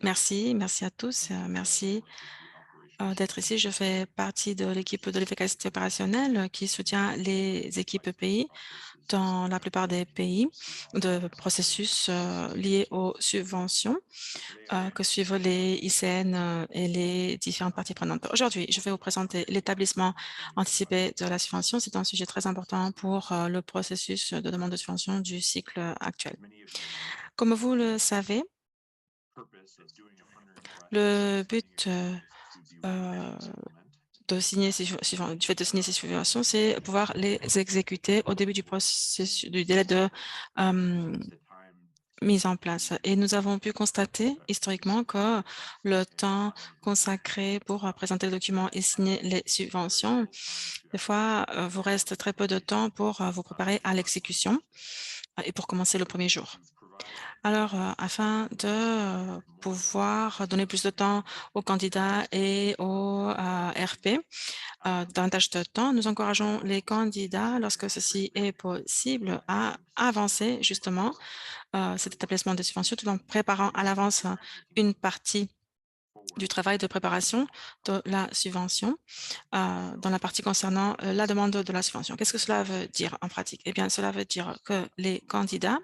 Merci à tous. Merci d'être ici. Je fais partie de l'équipe de l'efficacité opérationnelle qui soutient les équipes pays dans la plupart des pays de processus liés aux subventions que suivent les ICN et les différentes parties prenantes. Aujourd'hui, je vais vous présenter l'établissement anticipé de la subvention. C'est un sujet très important pour le processus de demande de subvention du cycle actuel. Comme vous le savez, le but euh, du fait de signer ces subventions, c'est pouvoir les exécuter au début du processus, du délai de euh, mise en place. Et nous avons pu constater historiquement que le temps consacré pour présenter le document et signer les subventions, des fois, vous reste très peu de temps pour vous préparer à l'exécution et pour commencer le premier jour. Alors, afin de pouvoir donner plus de temps aux candidats et aux RP, davantage de temps, nous encourageons les candidats, lorsque ceci est possible, à avancer justement cet établissement de subvention tout en préparant à l'avance une partie du travail de préparation de la subvention dans la partie concernant la demande de la subvention. Qu'est-ce que cela veut dire en pratique? Eh bien, cela veut dire que les candidats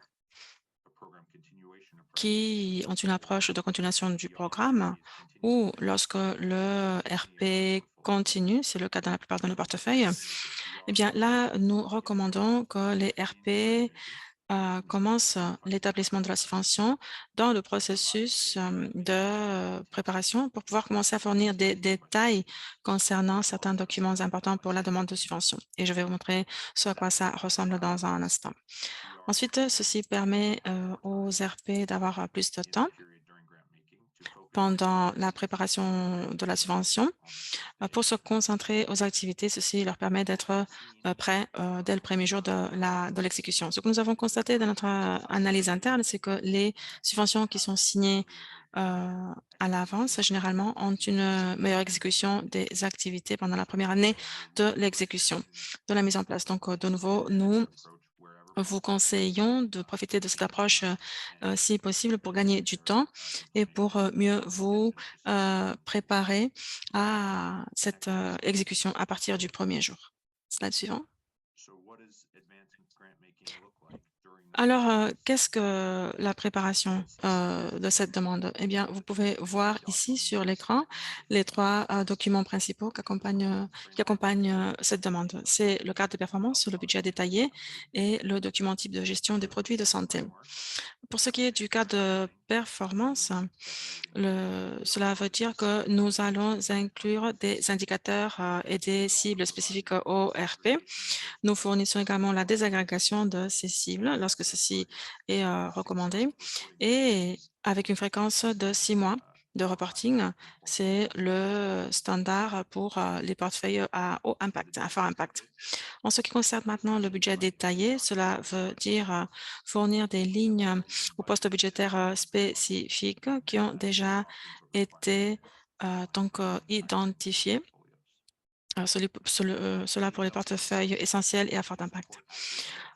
qui ont une approche de continuation du programme ou lorsque le RP continue, c'est le cas dans la plupart de nos portefeuilles, eh bien là, nous recommandons que les RP commencent l'établissement de la subvention dans le processus de préparation pour pouvoir commencer à fournir des détails concernant certains documents importants pour la demande de subvention. Et je vais vous montrer ce à quoi ça ressemble dans un instant. Ensuite, ceci permet aux RP d'avoir plus de temps pendant la préparation de la subvention pour se concentrer aux activités. Ceci leur permet d'être prêts dès le premier jour de l'exécution. Ce que nous avons constaté dans notre analyse interne, c'est que les subventions qui sont signées à l'avance, généralement, ont une meilleure exécution des activités pendant la première année de l'exécution, de la mise en place. Donc, de nouveau, nous vous conseillons de profiter de cette approche si possible pour gagner du temps et pour mieux vous préparer à cette exécution à partir du premier jour. Slide suivant. Alors, qu'est-ce que la préparation de cette demande? Eh bien, vous pouvez voir ici sur l'écran les trois documents principaux qui accompagnent cette demande. C'est le cadre de performance, le budget détaillé et le document type de gestion des produits de santé. Pour ce qui est du cas de performance, cela veut dire que nous allons inclure des indicateurs et des cibles spécifiques au RP. Nous fournissons également la désagrégation de ces cibles lorsque ceci est recommandé et avec une fréquence de 6 mois de reporting, c'est le standard pour les portefeuilles à haut impact, à fort impact. En ce qui concerne maintenant le budget détaillé, cela veut dire fournir des lignes aux postes budgétaires spécifiques qui ont déjà été identifiés. Cela pour les portefeuilles essentiels et à fort impact.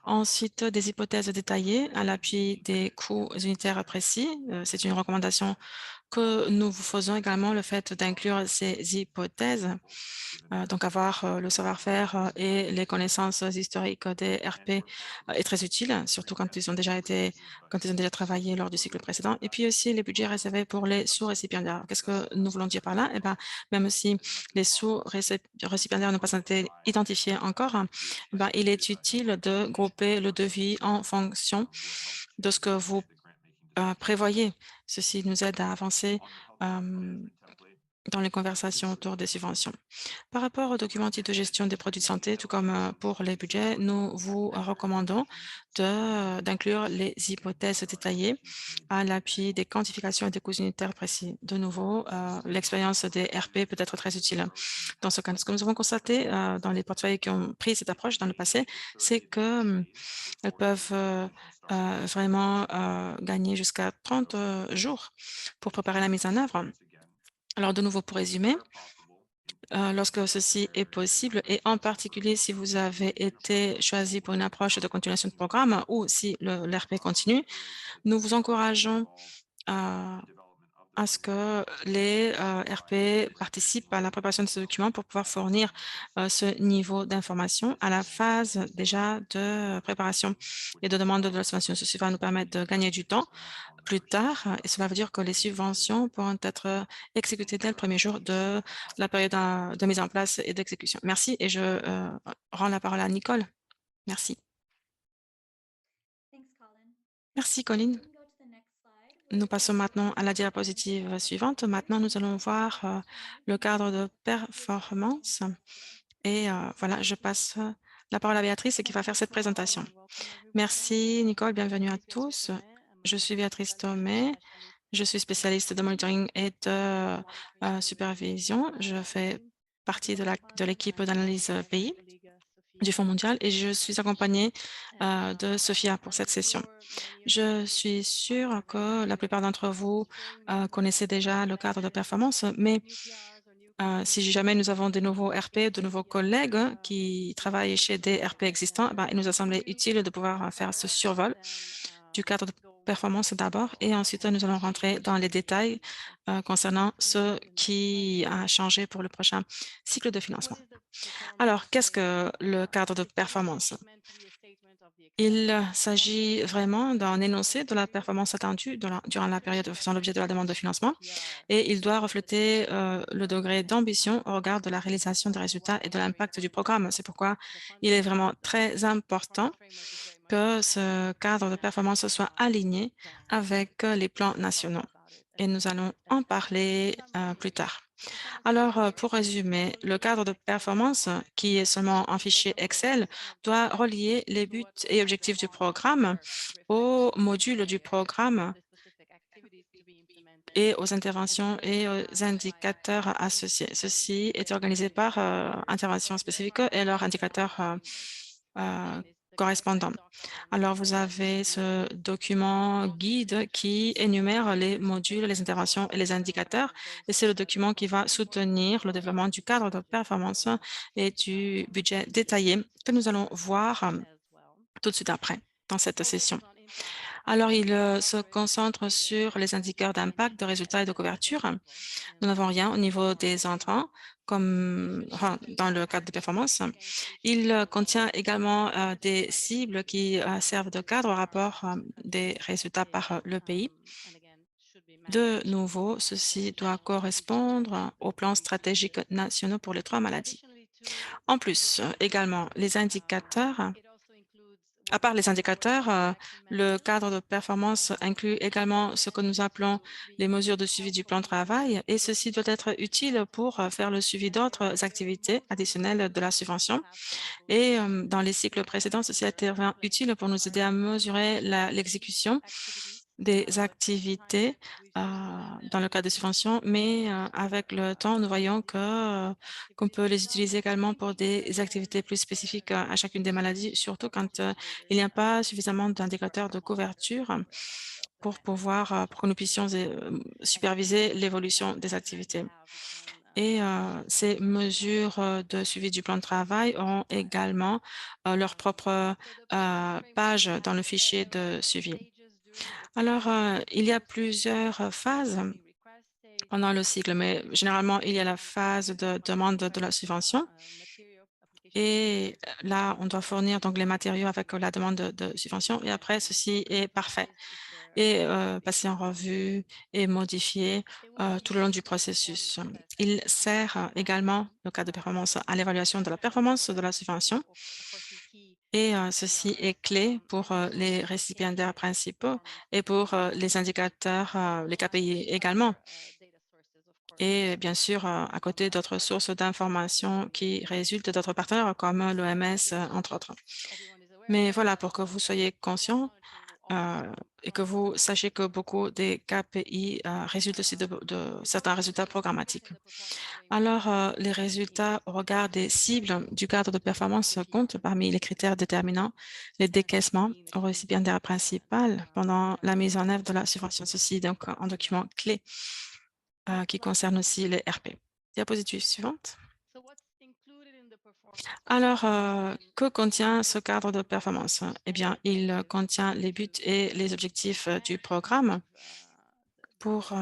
Ensuite, des hypothèses détaillées à l'appui des coûts unitaires précis. C'est une recommandation que nous vous faisons également, le fait d'inclure ces hypothèses, donc avoir le savoir-faire et les connaissances historiques des RP est très utile, surtout quand ils ont déjà travaillé lors du cycle précédent. Et puis aussi les budgets réservés pour les sous-récipiendaires. Qu'est-ce que nous voulons dire par là? Eh bien, même si les sous-récipiendaires n'ont pas été identifiés encore, ben, il est utile de grouper le devis en fonction de ce que vous prévoyez. Ceci nous aide à avancer dans les conversations autour des subventions. Par rapport au document type de gestion des produits de santé, tout comme pour les budgets, nous vous recommandons d'inclure les hypothèses détaillées à l'appui des quantifications et des coûts unitaires précis. De nouveau, l'expérience des RP peut être très utile. Dans ce cas, ce que nous avons constaté dans les portefeuilles qui ont pris cette approche dans le passé, c'est que elles peuvent vraiment gagner jusqu'à 30 jours pour préparer la mise en œuvre. Alors, de nouveau, pour résumer, lorsque ceci est possible et en particulier si vous avez été choisi pour une approche de continuation de programme ou si l'RP continue, nous vous encourageons à ce que les RP participent à la préparation de ce document pour pouvoir fournir ce niveau d'information à la phase déjà de préparation et de demande de la subvention. Ceci va nous permettre de gagner du temps plus tard et cela veut dire que les subventions pourront être exécutées dès le premier jour de la période de mise en place et d'exécution. Merci et je rends la parole à Nicole. Merci. Merci, Colline. Nous passons maintenant à la diapositive suivante. Maintenant, nous allons voir le cadre de performance. Et voilà, je passe la parole à Béatrice qui va faire cette présentation. Merci, Nicole. Bienvenue à tous. Je suis Béatrice Thomé. Je suis spécialiste de monitoring et de supervision. Je fais partie de l'équipe d'analyse pays du Fonds mondial et je suis accompagnée de Sophia pour cette session. Je suis sûre que la plupart d'entre vous connaissez déjà le cadre de performance, mais si jamais nous avons de nouveaux RP, de nouveaux collègues qui travaillent chez des RP existants, il nous a semblé utile de pouvoir faire ce survol du cadre de performance d'abord et ensuite nous allons rentrer dans les détails concernant ce qui a changé pour le prochain cycle de financement. Alors, qu'est-ce que le cadre de performance? Il s'agit vraiment d'un énoncé de la performance attendue durant la période faisant l'objet de la demande de financement et il doit refléter le degré d'ambition au regard de la réalisation des résultats et de l'impact du programme. C'est pourquoi il est vraiment très important que ce cadre de performance soit aligné avec les plans nationaux. Et nous allons en parler plus tard. Alors, pour résumer, le cadre de performance, qui est seulement un fichier Excel, doit relier les buts et objectifs du programme aux modules du programme et aux interventions et aux indicateurs associés. Ceci est organisé par interventions spécifiques et leurs indicateurs correspondants. Alors, vous avez ce document guide qui énumère les modules, les interventions et les indicateurs. Et c'est le document qui va soutenir le développement du cadre de performance et du budget détaillé que nous allons voir tout de suite après dans cette session. Alors, il se concentre sur les indicateurs d'impact, de résultats et de couverture. Nous n'avons rien au niveau des entrants, comme dans le cadre de performance. Il contient également des cibles qui servent de cadre au rapport des résultats par le pays. De nouveau, ceci doit correspondre aux plans stratégiques nationaux pour les 3 maladies. En plus, également, les indicateurs. À part les indicateurs, le cadre de performance inclut également ce que nous appelons les mesures de suivi du plan de travail et ceci doit être utile pour faire le suivi d'autres activités additionnelles de la subvention. Et dans les cycles précédents, ceci a été vraiment utile pour nous aider à mesurer l'exécution des activités dans le cadre des subventions, mais avec le temps, nous voyons qu'on peut les utiliser également pour des activités plus spécifiques à chacune des maladies, surtout quand il n'y a pas suffisamment d'indicateurs de couverture pour que nous puissions superviser l'évolution des activités. Et ces mesures de suivi du plan de travail auront également leur propre page dans le fichier de suivi. Alors, il y a plusieurs phases pendant le cycle, mais généralement, il y a la phase de demande de la subvention et là, on doit fournir donc les matériaux avec la demande de subvention et après, ceci est parfait et passé en revue et modifié tout le long du processus. Il sert également, le cas de performance, à l'évaluation de la performance de la subvention et ceci est clé pour les récipiendaires principaux et pour les indicateurs, les KPI également. Et bien sûr, à côté d'autres sources d'informations qui résultent d'autres partenaires comme l'OMS, entre autres. Mais voilà, pour que vous soyez conscients et que vous sachiez que beaucoup des KPI résultent aussi de certains résultats programmatiques. Alors, les résultats au regard des cibles du cadre de performance comptent parmi les critères déterminant les décaissements au récipiendaire principal pendant la mise en œuvre de la subvention. Ceci est donc un document clé qui concerne aussi les RP. Diapositive suivante. Alors, que contient ce cadre de performance? Eh bien, il contient les buts et les objectifs du programme pour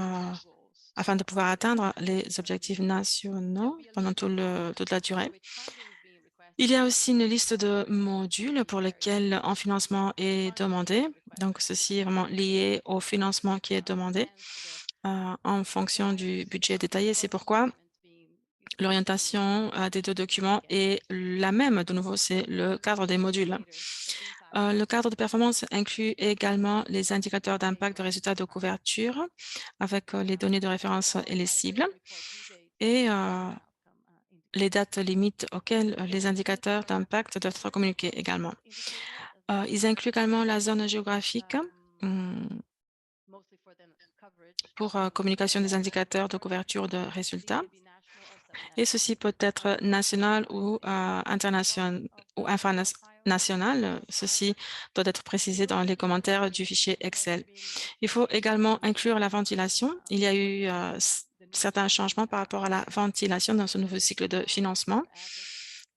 afin de pouvoir atteindre les objectifs nationaux pendant toute la durée. Il y a aussi une liste de modules pour lesquels un financement est demandé. Donc, ceci est vraiment lié au financement qui est demandé en fonction du budget détaillé. C'est pourquoi l'orientation des deux documents est la même. De nouveau, c'est le cadre des modules. Le cadre de performance inclut également les indicateurs d'impact de résultats de couverture avec les données de référence et les cibles et les dates limites auxquelles les indicateurs d'impact doivent être communiqués également. Ils incluent également la zone géographique hum, pour communication des indicateurs de couverture de résultats. Et ceci peut être national ou international ou infranational. Ceci doit être précisé dans les commentaires du fichier Excel. Il faut également inclure la ventilation. Il y a eu certains changements par rapport à la ventilation dans ce nouveau cycle de financement.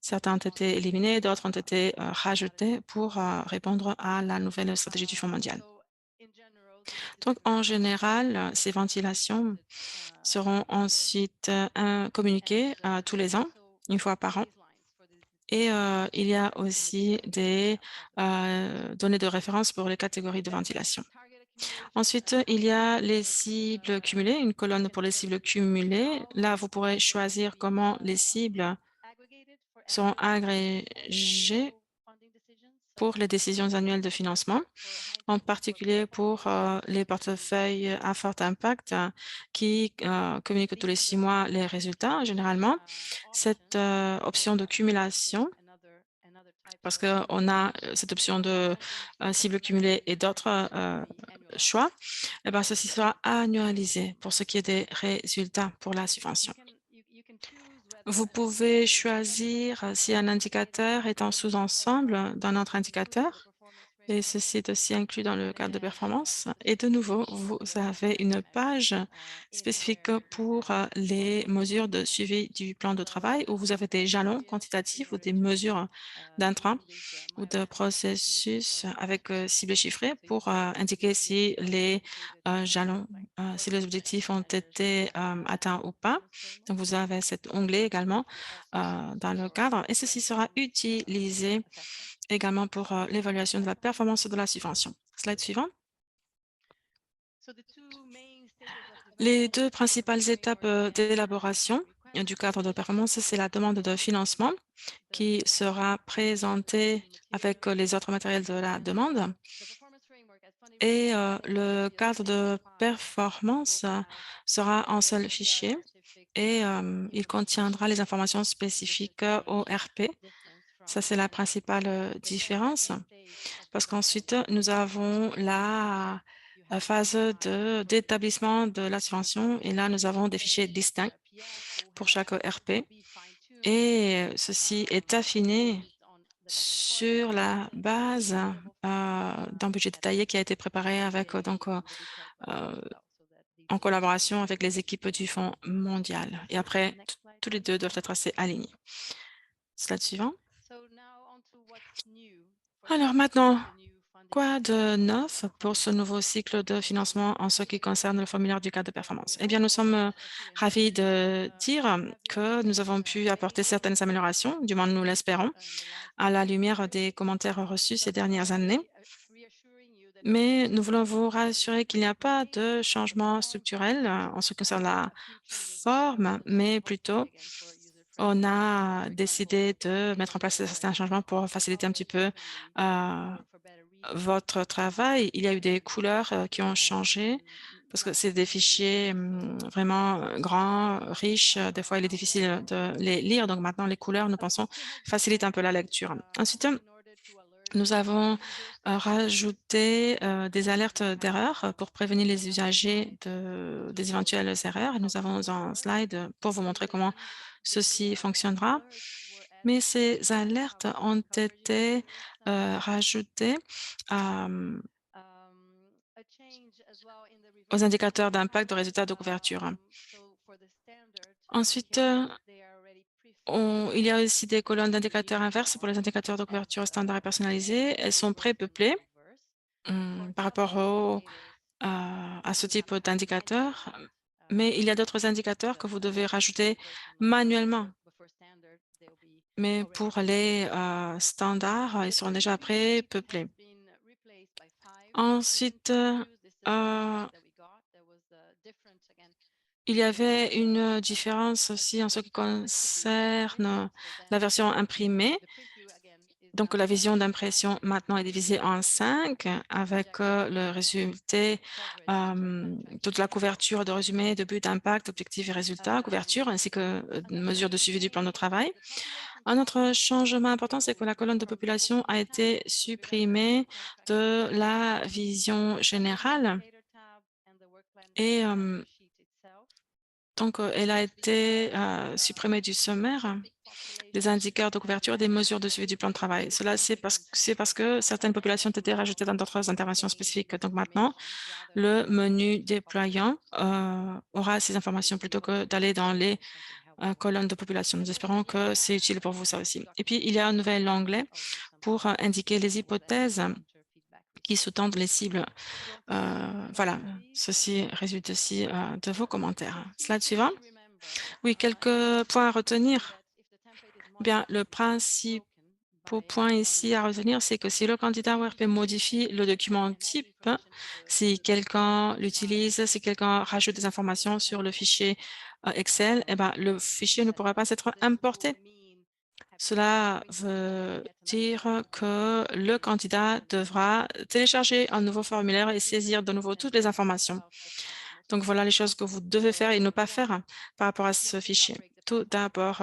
Certains ont été éliminés, d'autres ont été rajoutés pour répondre à la nouvelle stratégie du Fonds mondial. Donc, en général, ces ventilations seront ensuite communiquées tous les ans, une fois par an. Et il y a aussi des données de référence pour les catégories de ventilation. Ensuite, il y a les cibles cumulées, une colonne pour les cibles cumulées. Là, vous pourrez choisir comment les cibles seront agrégées pour les décisions annuelles de financement, en particulier pour les portefeuilles à fort impact qui communiquent tous les 6 mois les résultats. Généralement, cette option de cumulation, parce qu'on a cette option de cible cumulée et d'autres choix, eh ben, ceci sera annualisé pour ce qui est des résultats pour la subvention. Vous pouvez choisir si un indicateur est en sous-ensemble d'un autre indicateur et ceci est aussi inclus dans le cadre de performance. Et de nouveau, vous avez une page spécifique pour les mesures de suivi du plan de travail où vous avez des jalons quantitatifs ou des mesures d'intrants ou de processus avec cible chiffrée pour indiquer si les jalons, si les objectifs ont été atteints ou pas. Donc, vous avez cet onglet également dans le cadre et ceci sera utilisé également pour l'évaluation de la performance de la subvention. Slide suivant. Les deux principales étapes d'élaboration du cadre de performance, c'est la demande de financement qui sera présentée avec les autres matériels de la demande et le cadre de performance sera un seul fichier et il contiendra les informations spécifiques au RP. Ça, c'est la principale différence parce qu'ensuite, nous avons la phase d'établissement de la subvention et là, nous avons des fichiers distincts pour chaque RP et ceci est affiné sur la base d'un budget détaillé qui a été préparé avec en collaboration avec les équipes du Fonds mondial. Et après, tous les deux doivent être assez alignés. Slide suivant. Alors maintenant, quoi de neuf pour ce nouveau cycle de financement en ce qui concerne le formulaire du cadre de performance? Eh bien, nous sommes ravis de dire que nous avons pu apporter certaines améliorations, du moins nous l'espérons, à la lumière des commentaires reçus ces dernières années. Mais nous voulons vous rassurer qu'il n'y a pas de changement structurel en ce qui concerne la forme, mais plutôt on a décidé de mettre en place certains changements pour faciliter un petit peu votre travail. Il y a eu des couleurs qui ont changé parce que c'est des fichiers vraiment grands, riches. Des fois, il est difficile de les lire. Donc maintenant, les couleurs, nous pensons, facilitent un peu la lecture. Ensuite, nous avons rajouté des alertes d'erreurs pour prévenir les usagers des éventuelles erreurs. Nous avons un slide pour vous montrer comment ceci fonctionnera. Mais ces alertes ont été rajoutées aux indicateurs d'impact de résultats de couverture. Ensuite, il y a aussi des colonnes d'indicateurs inverses pour les indicateurs de couverture standard et personnalisés. Elles sont pré-peuplées par rapport à ce type d'indicateur, mais il y a d'autres indicateurs que vous devez rajouter manuellement. Mais pour les standards, ils seront déjà pré-peuplés. Ensuite, il y avait une différence aussi en ce qui concerne la version imprimée. Donc, la vision d'impression maintenant est divisée en 5 avec le résultat, toute la couverture de résumé, de but, d'impact, objectif et résultat, couverture, ainsi que mesures de suivi du plan de travail. Un autre changement important, c'est que la colonne de population a été supprimée de la vision générale et donc elle a été supprimée du sommaire des indicateurs de couverture des mesures de suivi du plan de travail. Cela, c'est parce que certaines populations ont été rajoutées dans d'autres interventions spécifiques. Donc maintenant, le menu déployant aura ces informations plutôt que d'aller dans les colonnes de population. Nous espérons que c'est utile pour vous, ça aussi. Et puis, il y a un nouvel onglet pour indiquer les hypothèses qui sous-tendent les cibles. Voilà, ceci résulte aussi de vos commentaires. Slide suivant. Oui, quelques points à retenir. Bien, le principal point ici à retenir, c'est que si le candidat ORP modifie le document type, si quelqu'un l'utilise, si quelqu'un rajoute des informations sur le fichier Excel, eh ben, le fichier ne pourra pas être importé. Cela veut dire que le candidat devra télécharger un nouveau formulaire et saisir de nouveau toutes les informations. Donc, voilà les choses que vous devez faire et ne pas faire par rapport à ce fichier. Tout d'abord,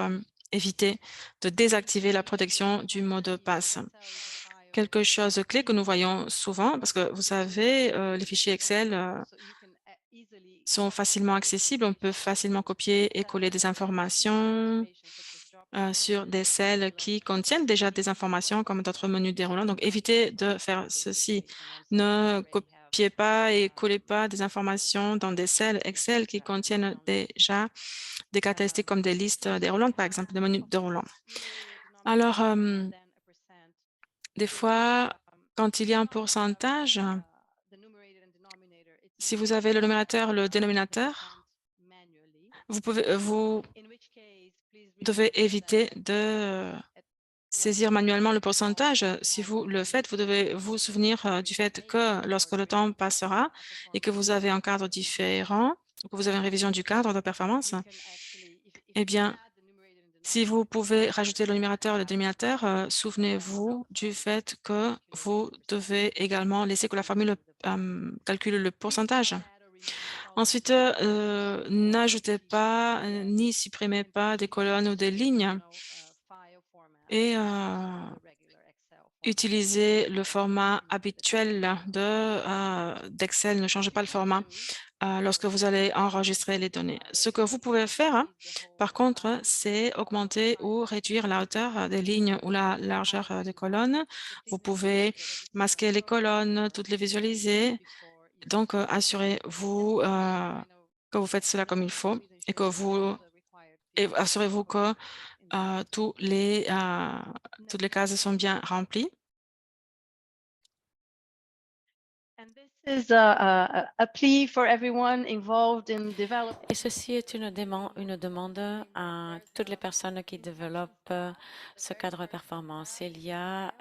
éviter de désactiver la protection du mot de passe. Quelque chose de clé que nous voyons souvent, parce que vous savez, les fichiers Excel sont facilement accessibles. On peut facilement copier et coller des informations sur des celles qui contiennent déjà des informations comme d'autres menus déroulants. Donc, évitez de faire ceci. Ne copiez pas et collez pas des informations dans des celles Excel qui contiennent déjà des caractéristiques comme des listes déroulantes, par exemple, des menus déroulants. Alors, des fois, quand il y a un pourcentage, si vous avez le numérateur, le dénominateur, vous devez éviter de saisir manuellement le pourcentage. Si vous le faites, vous devez vous souvenir du fait que lorsque le temps passera et que vous avez un cadre différent, que vous avez une révision du cadre de performance, eh bien, si vous pouvez rajouter le numérateur et le dénominateur, souvenez-vous du fait que vous devez également laisser que la formule calcule le pourcentage. Ensuite, n'ajoutez pas ni supprimez pas des colonnes ou des lignes et utilisez le format habituel d'Excel. Ne changez pas le format lorsque vous allez enregistrer les données. Ce que vous pouvez faire, par contre, c'est augmenter ou réduire la hauteur des lignes ou la largeur des colonnes. Vous pouvez masquer les colonnes, toutes les visualiser. Donc, assurez-vous que vous faites cela comme il faut et que assurez-vous que toutes les cases sont bien remplies. Et ceci est une demande à toutes les personnes qui développent ce cadre performance. Il y a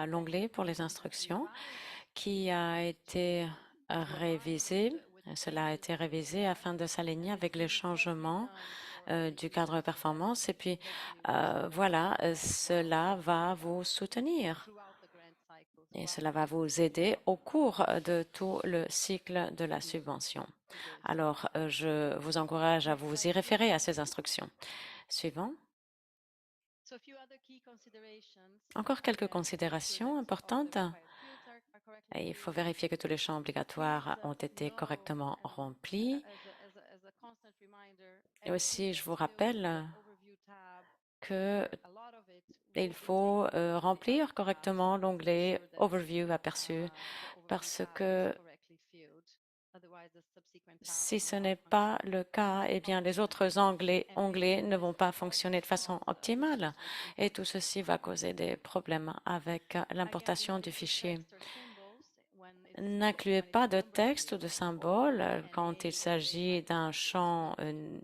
l'onglet pour les instructions qui a été révisé. Cela a été révisé afin de s'aligner avec les changements du cadre performance. Et puis, voilà, cela va vous soutenir. Et cela va vous aider au cours de tout le cycle de la subvention. Alors, je vous encourage à vous y référer à ces instructions. Suivant. Encore quelques considérations importantes. Il faut vérifier que tous les champs obligatoires ont été correctement remplis. Et aussi, je vous rappelle que il faut remplir correctement l'onglet Overview aperçu parce que si ce n'est pas le cas, eh bien, les autres onglets ne vont pas fonctionner de façon optimale et tout ceci va causer des problèmes avec l'importation du fichier. n'incluez pas de texte ou de symbole quand il s'agit d'un champ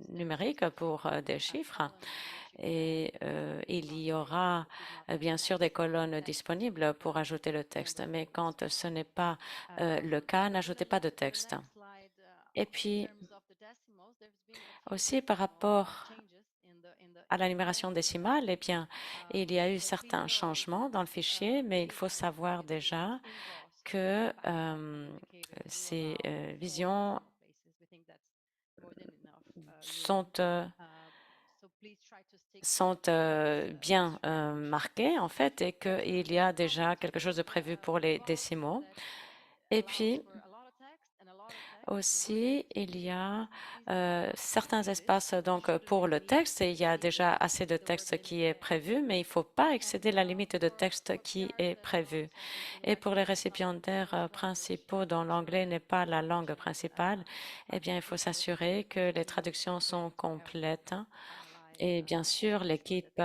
numérique pour des chiffres. Et il y aura bien sûr des colonnes disponibles pour ajouter le texte, mais quand ce n'est pas le cas, n'ajoutez pas de texte. Et puis aussi par rapport à la numération décimale, eh bien, il y a eu certains changements dans le fichier, mais il faut savoir déjà que ces visions sont, bien marquées, en fait, et qu'il y a déjà quelque chose de prévu pour les décimaux. Et puis, aussi, il y a certains espaces donc pour le texte, et il y a déjà assez de texte qui est prévu, mais il ne faut pas excéder la limite de texte qui est prévue. Et pour les récipiendaires principaux dont l'anglais n'est pas la langue principale, eh bien, il faut s'assurer que les traductions sont complètes. Et bien sûr, l'équipe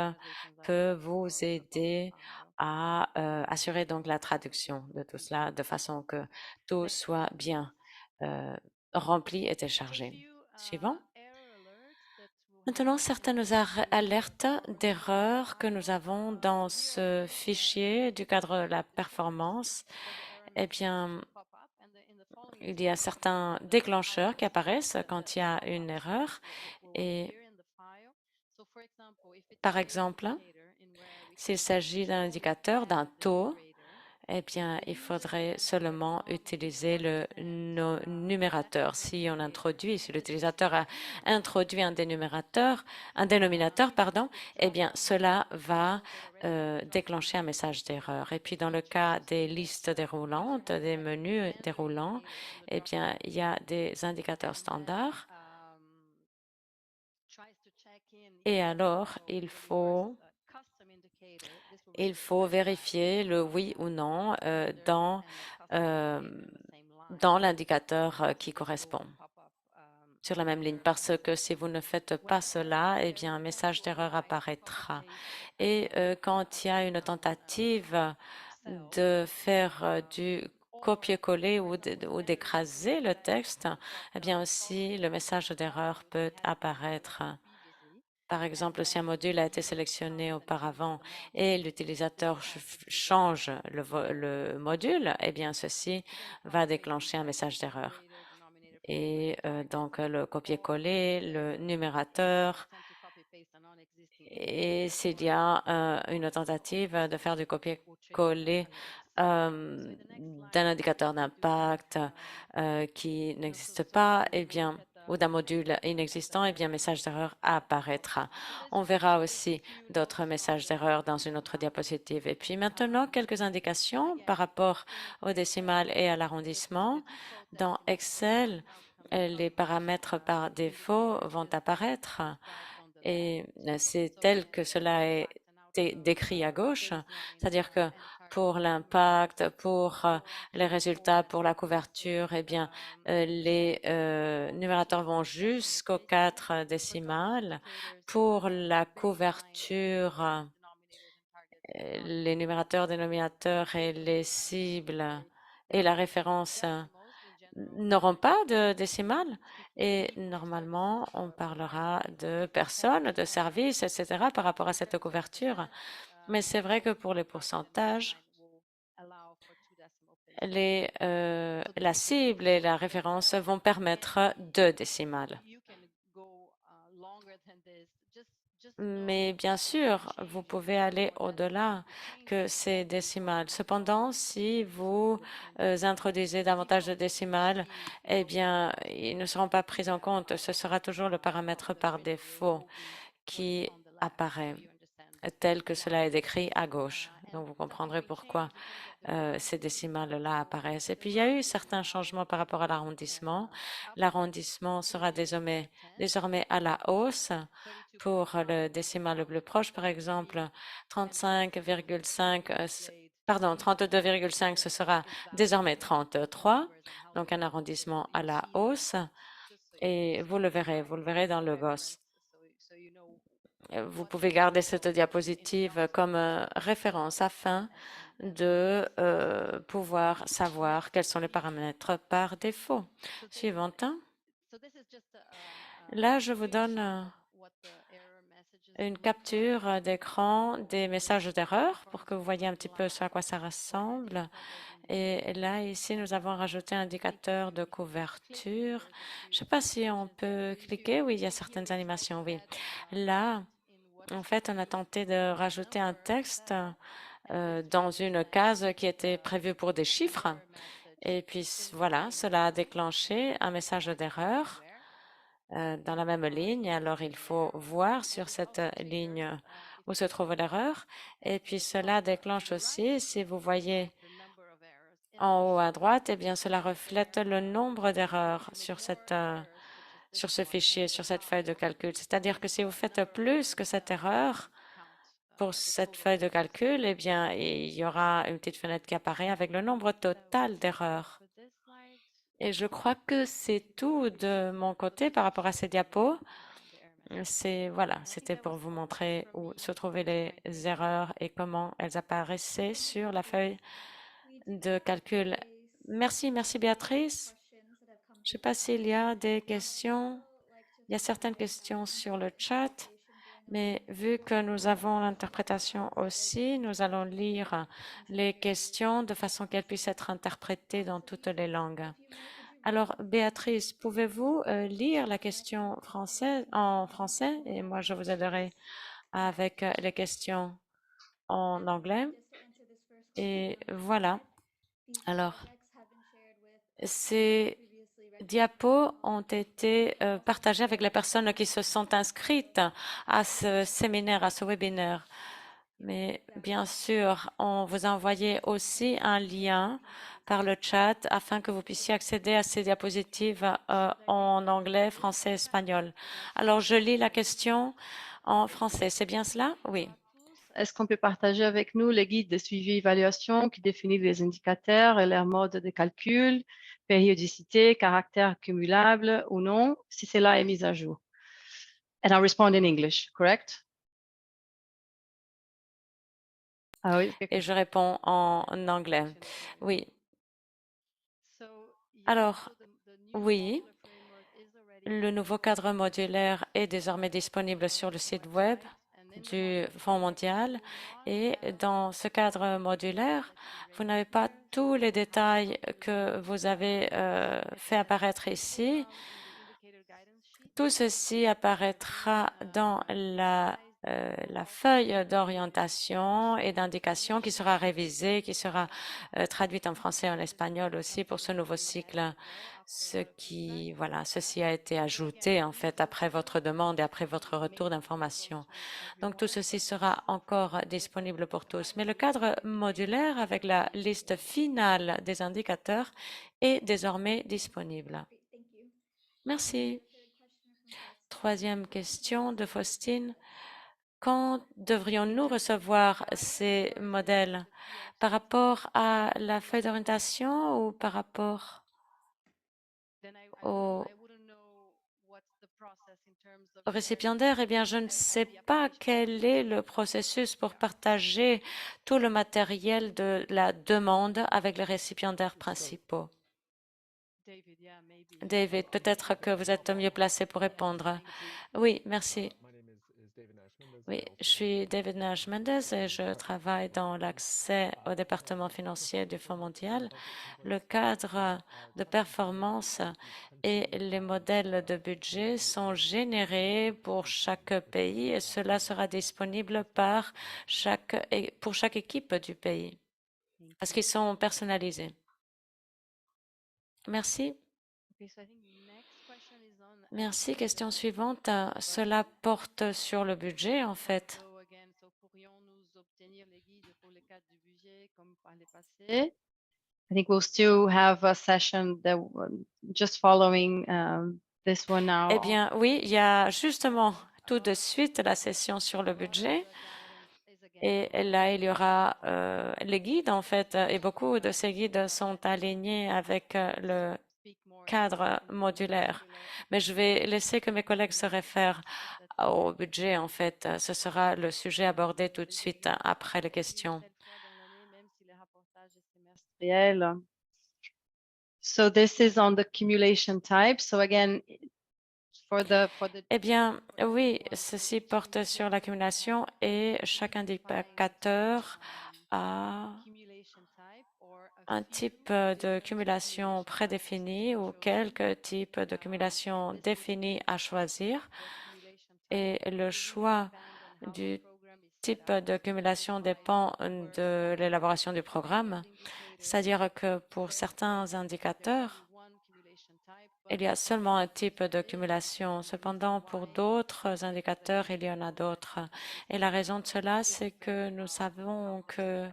peut vous aider à assurer donc la traduction de tout cela de façon que tout soit bien rempli et téléchargé. Suivant. Maintenant, certaines alertes d'erreurs que nous avons dans ce fichier du cadre de la performance. Eh bien, il y a certains déclencheurs qui apparaissent quand il y a une erreur. Et par exemple, s'il s'agit d'un indicateur, d'un taux, eh bien, il faudrait seulement utiliser le numérateur. Si l'utilisateur a introduit un dénominateur, pardon, eh bien, cela va déclencher un message d'erreur. Et puis, dans le cas des listes déroulantes, des menus déroulants, eh bien, il y a des indicateurs standards. Et alors, il faut vérifier le oui ou non euh, dans l'indicateur qui correspond sur la même ligne, parce que si vous ne faites pas cela, eh bien, un message d'erreur apparaîtra. Et quand il y a une tentative de faire du copier-coller ou d'écraser le texte, eh bien aussi, le message d'erreur peut apparaître. Par exemple, si un module a été sélectionné auparavant et l'utilisateur change le module, eh bien, ceci va déclencher un message d'erreur. Et donc, le copier-coller, le numérateur, et s'il y a une tentative de faire du copier-coller d'un indicateur d'impact qui n'existe pas, eh bien, ou d'un module inexistant, eh bien, un message d'erreur apparaîtra. On verra aussi d'autres messages d'erreur dans une autre diapositive. Et puis maintenant, quelques indications par rapport au décimal et à l'arrondissement. Dans Excel, les paramètres par défaut vont apparaître et c'est tel que cela est décrit à gauche, c'est-à-dire que pour l'impact, pour les résultats, pour la couverture, eh bien, les numérateurs vont jusqu'aux 4 décimales. Pour la couverture, les numérateurs, dénominateurs et les cibles et la référence n'auront pas de décimales et normalement, on parlera de personnes, de services, etc. par rapport à cette couverture. Mais c'est vrai que pour les pourcentages, la cible et la référence vont permettre 2 décimales. Mais bien sûr, vous pouvez aller au-delà que ces décimales. Cependant, si vous introduisez davantage de décimales, eh bien, ils ne seront pas pris en compte. Ce sera toujours le paramètre par défaut qui apparaît, tel que cela est décrit à gauche. Donc, vous comprendrez pourquoi ces décimales-là apparaissent. Et puis, il y a eu certains changements par rapport à l'arrondissement. L'arrondissement sera désormais à la hausse pour le décimal le plus proche, par exemple, 35,5, pardon, 32,5, ce sera désormais 33, donc un arrondissement à la hausse. Et vous le verrez dans le GOS. Vous pouvez garder cette diapositive comme référence afin de pouvoir savoir quels sont les paramètres par défaut. Suivante. Là, je vous donne une capture d'écran des messages d'erreur pour que vous voyez un petit peu à quoi ça ressemble. Et là, ici, nous avons rajouté un indicateur de couverture. Je ne sais pas si on peut cliquer. Oui, il y a certaines animations, oui. Là, en fait, on a tenté de rajouter un texte dans une case qui était prévue pour des chiffres. Et puis, voilà, cela a déclenché un message d'erreur dans la même ligne. Alors, il faut voir sur cette ligne où se trouve l'erreur. Et puis, cela déclenche aussi, si vous voyez en haut à droite, eh bien, cela reflète le nombre d'erreurs sur sur ce fichier, sur cette feuille de calcul. C'est-à-dire que si vous faites plus que cette erreur pour cette feuille de calcul, eh bien, il y aura une petite fenêtre qui apparaît avec le nombre total d'erreurs. Et je crois que c'est tout de mon côté par rapport à ces diapos. Voilà, c'était pour vous montrer où se trouvaient les erreurs et comment elles apparaissaient sur la feuille de calcul. Merci, merci Béatrice. Je ne sais pas s'il y a des questions. Il y a certaines questions sur le chat, mais vu que nous avons l'interprétation aussi, nous allons lire les questions de façon qu'elles puissent être interprétées dans toutes les langues. Alors, Béatrice, pouvez-vous lire la question en français et moi je vous aiderai avec les questions en anglais. Et voilà. Alors, ces diapos ont été partagés avec les personnes qui se sont inscrites à ce séminaire, à ce webinaire. Mais bien sûr, on vous a envoyé aussi un lien par le chat afin que vous puissiez accéder à ces diapositives en anglais, français, espagnol. Alors, je lis la question en français. C'est bien cela? Oui. Est-ce qu'on peut partager avec nous les guides de suivi évaluation qui définissent les indicateurs et leur mode de calcul, périodicité, caractère cumulable ou non, si cela est mis à jour? And I'll respond in English, correct? Ah oui, Et je réponds en anglais. Oui. Alors, oui, le nouveau cadre modulaire est désormais disponible sur le site web du Fonds mondial. Et dans ce cadre modulaire, vous n'avez pas tous les détails que vous avez fait apparaître ici. Tout ceci apparaîtra dans la feuille d'orientation et d'indication qui sera révisée, qui sera traduite en français et en espagnol aussi pour ce nouveau cycle. Voilà, ceci a été ajouté en fait après votre demande et après votre retour d'information. Donc tout ceci sera encore disponible pour tous. Mais le cadre modulaire avec la liste finale des indicateurs est désormais disponible. Merci. Troisième question de Faustine. Quand devrions-nous recevoir ces modèles? Par rapport à la feuille d'orientation ou par rapport au récipiendaire? Eh bien, je ne sais pas quel est le processus pour partager tout le matériel de la demande avec les récipiendaires principaux. David, peut-être que vous êtes mieux placé pour répondre. Oui, merci. Oui, je suis David Nash Mendez et je travaille dans l'accès au département financier du Fonds mondial. Le cadre de performance et les modèles de budget sont générés pour chaque pays et cela sera disponible pour chaque équipe du pays parce qu'ils sont personnalisés. Merci. Merci. Question suivante. Cela porte sur le budget, en fait. Pourrions-nous obtenir les guides pour le cadre du budget comme par le passé? I think we'll still have a session that just following this one now. Eh bien, oui, il y a justement tout de suite la session sur le budget. Et là, il y aura les guides, en fait, et beaucoup de ces guides sont alignés avec le cadre modulaire. Mais je vais laisser que mes collègues se réfèrent au budget, en fait. Ce sera le sujet abordé tout de suite après les questions. industrielle. So this is on the accumulation type. So again, for the Eh bien, oui, ceci porte sur l'accumulation et chaque indicateur a un type de cumulation prédéfini ou quelques types de cumulation définis à choisir. Et le choix du type de cumulation dépend de l'élaboration du programme. C'est-à-dire que pour certains indicateurs, il y a seulement un type de cumulation. Cependant, pour d'autres indicateurs, il y en a d'autres. Et la raison de cela, c'est que nous savons que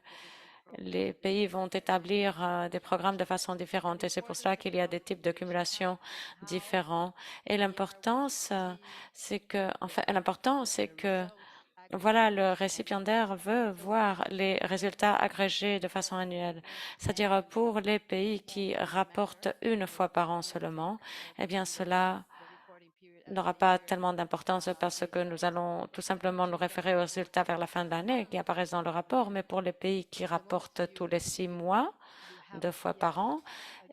les pays vont établir des programmes de façon différente et c'est pour cela qu'il y a des types de cumulation différents. Et l'importance, c'est que, enfin, l'important, c'est que voilà, le récipiendaire veut voir les résultats agrégés de façon annuelle. C'est-à-dire pour les pays qui rapportent une fois par an seulement, eh bien cela n'aura pas tellement d'importance parce que nous allons tout simplement nous référer aux résultats vers la fin de l'année qui apparaissent dans le rapport. Mais pour les pays qui rapportent tous les 6 mois, 2 fois par an,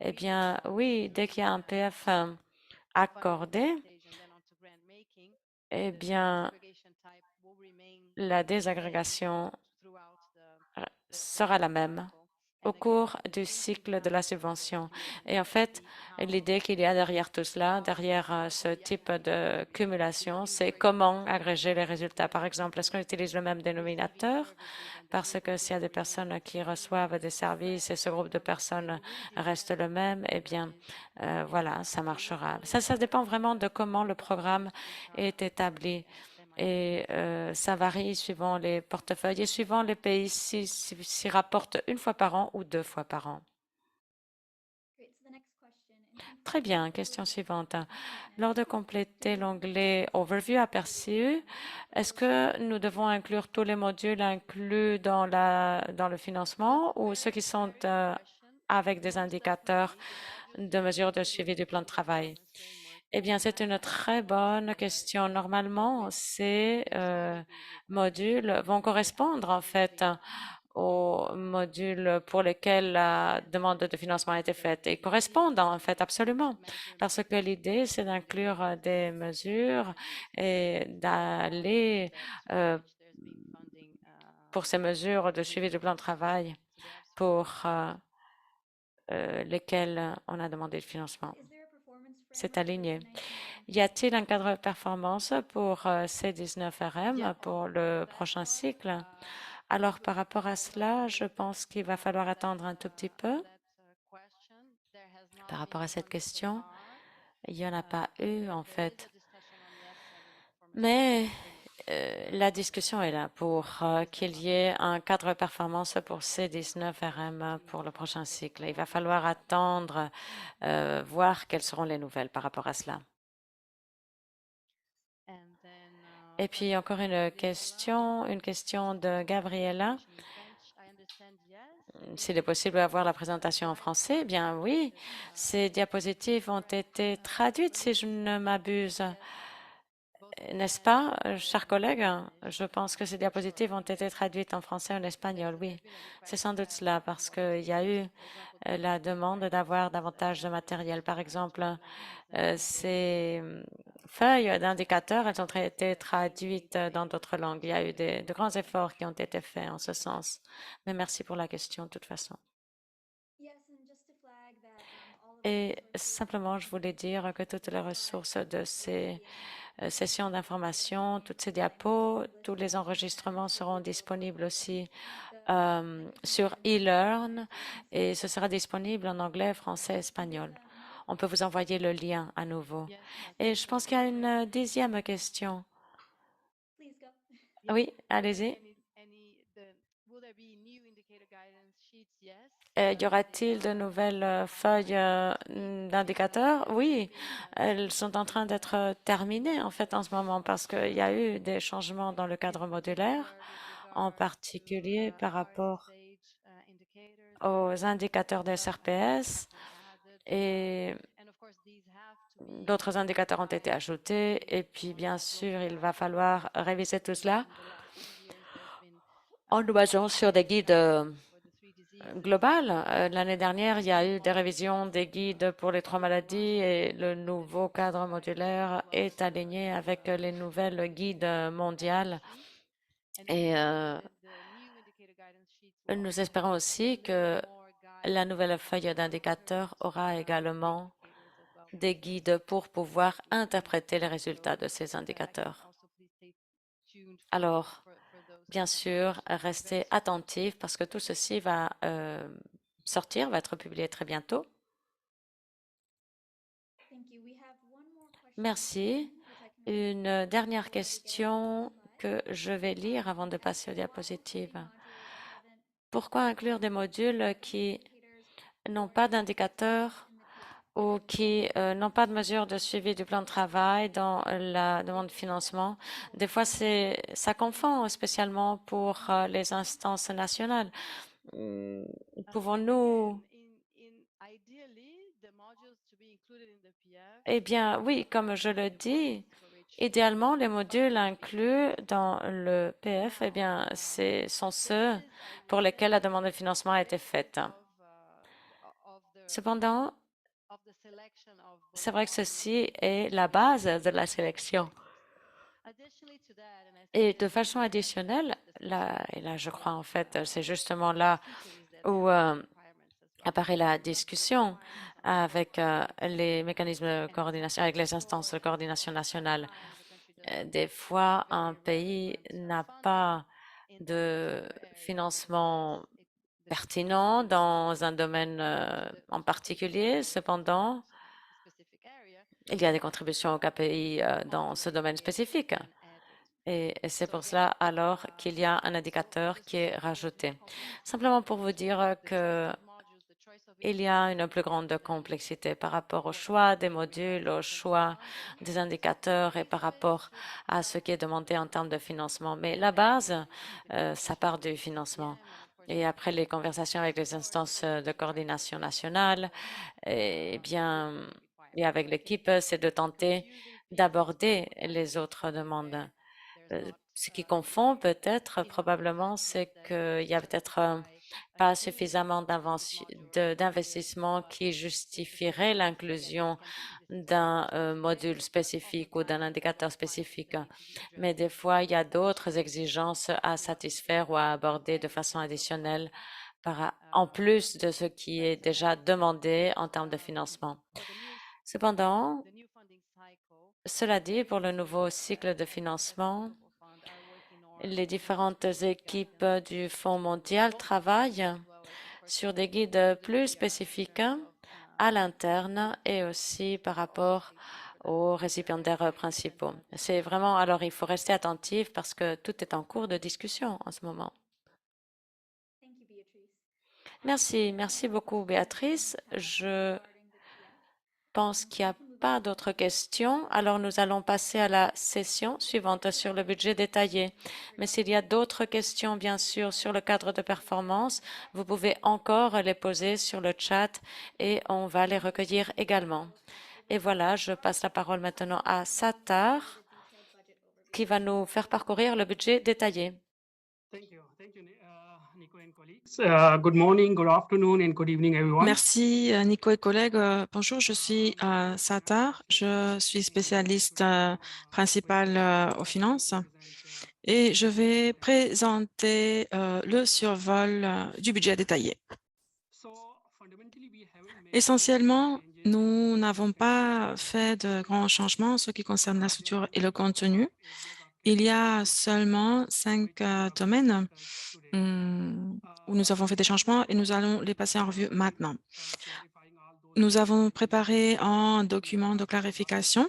eh bien oui, dès qu'il y a un PF accordé, eh bien la désagrégation sera la même au cours du cycle de la subvention. Et en fait, l'idée qu'il y a derrière tout cela, derrière ce type de cumulation, c'est comment agréger les résultats. Par exemple, est-ce qu'on utilise le même dénominateur? Parce que s'il y a des personnes qui reçoivent des services et ce groupe de personnes reste le même, eh bien, voilà, ça marchera. Ça dépend vraiment de comment le programme est établi. Et ça varie suivant les portefeuilles et suivant les pays s'y rapportent une fois par an ou 2 fois par an. Très bien, question suivante. Lors de compléter l'onglet Overview aperçu, est-ce que nous devons inclure tous les modules inclus dans le financement ou ceux qui sont avec des indicateurs de mesure de suivi du plan de travail? Eh bien, c'est une très bonne question. Normalement, ces modules vont correspondre en fait aux modules pour lesquels la demande de financement a été faite et correspondent en fait absolument parce que l'idée c'est d'inclure des mesures et d'aller pour ces mesures de suivi du plan de travail pour lesquelles on a demandé le financement. C'est aligné. Y a-t-il un cadre de performance pour C19RM pour le prochain cycle? Alors, par rapport à cela, je pense qu'il va falloir attendre un tout petit peu. Par rapport à cette question, il n'y en a pas eu, en fait. Mais la discussion est là pour qu'il y ait un cadre de performance pour C19RM pour le prochain cycle. Il va falloir attendre, voir quelles seront les nouvelles par rapport à cela. Et puis encore une question de Gabriela. S'il est possible d'avoir la présentation en français, eh bien oui, ces diapositives ont été traduites, si je ne m'abuse. N'est-ce pas, chers collègues? Je pense que ces diapositives ont été traduites en français ou en espagnol, oui. C'est sans doute cela, parce qu'il y a eu la demande d'avoir davantage de matériel. Par exemple, ces feuilles d'indicateurs, elles ont été traduites dans d'autres langues. Il y a eu de grands efforts qui ont été faits en ce sens. Mais merci pour la question, de toute façon. Et simplement, je voulais dire que toutes les ressources de ces sessions d'information, toutes ces diapos, tous les enregistrements seront disponibles aussi sur eLearn et ce sera disponible en anglais, français, espagnol. On peut vous envoyer le lien à nouveau. Et je pense qu'il y a une 10e question. Oui, allez-y. Y aura-t-il de nouvelles feuilles d'indicateurs? Oui, elles sont en train d'être terminées en fait en ce moment parce qu'il y a eu des changements dans le cadre modulaire, en particulier par rapport aux indicateurs des SRPS et d'autres indicateurs ont été ajoutés. Et puis, bien sûr, il va falloir réviser tout cela en nous basant sur des guides global. L'année dernière, il y a eu des révisions des guides pour les 3 maladies et le nouveau cadre modulaire est aligné avec les nouvelles guides mondiales. Et nous espérons aussi que la nouvelle feuille d'indicateurs aura également des guides pour pouvoir interpréter les résultats de ces indicateurs. Alors, bien sûr, restez attentifs parce que tout ceci va sortir, va être publié très bientôt. Merci. Une dernière question que je vais lire avant de passer aux diapositives. Pourquoi inclure des modules qui n'ont pas d'indicateurs ou qui n'ont pas de mesure de suivi du plan de travail dans la demande de financement? Des fois, ça confond, spécialement pour les instances nationales. Pouvons-nous... Eh bien, oui, comme je le dis, idéalement, les modules inclus dans le PF, eh bien, sont ceux pour lesquels la demande de financement a été faite. Cependant, c'est vrai que ceci est la base de la sélection. Et de façon additionnelle, et là, je crois en fait, c'est justement là où apparaît la discussion avec les mécanismes de coordination, avec les instances de coordination nationale. Des fois, un pays n'a pas de financement pertinent dans un domaine en particulier. Cependant, il y a des contributions au KPI dans ce domaine spécifique. Et c'est pour cela alors qu'il y a un indicateur qui est rajouté. Simplement pour vous dire que il y a une plus grande complexité par rapport au choix des modules, au choix des indicateurs et par rapport à ce qui est demandé en termes de financement. Mais la base, ça part du financement. Et après les conversations avec les instances de coordination nationale, eh bien, et avec l'équipe, c'est de tenter d'aborder les autres demandes. Ce qui confond peut-être, probablement, c'est qu'il y a peut-être pas suffisamment d'investissement qui justifierait l'inclusion d'un module spécifique ou d'un indicateur spécifique. Mais des fois, il y a d'autres exigences à satisfaire ou à aborder de façon additionnelle en plus de ce qui est déjà demandé en termes de financement. Cependant, cela dit, pour le nouveau cycle de financement, les différentes équipes du Fonds mondial travaillent sur des guides plus spécifiques à l'interne et aussi par rapport aux récipiendaires principaux. C'est vraiment, alors il faut rester attentif parce que tout est en cours de discussion en ce moment. Merci, merci beaucoup, Béatrice. Je pense qu'il n'y a pas d'autres questions. Alors, nous allons passer à la session suivante sur le budget détaillé. Mais s'il y a d'autres questions, bien sûr, sur le cadre de performance, vous pouvez encore les poser sur le chat et on va les recueillir également. Et voilà, je passe la parole maintenant à Sattar, qui va nous faire parcourir le budget détaillé. Good morning, good afternoon, and good evening, everyone. Merci, Nico et collègues. Bonjour, je suis Sattar. Je suis spécialiste principal aux finances et je vais présenter le survol du budget détaillé. Essentiellement, nous n'avons pas fait de grands changements en ce qui concerne la structure et le contenu. Il y a seulement 5 domaines où nous avons fait des changements et nous allons les passer en revue maintenant. Nous avons préparé un document de clarification.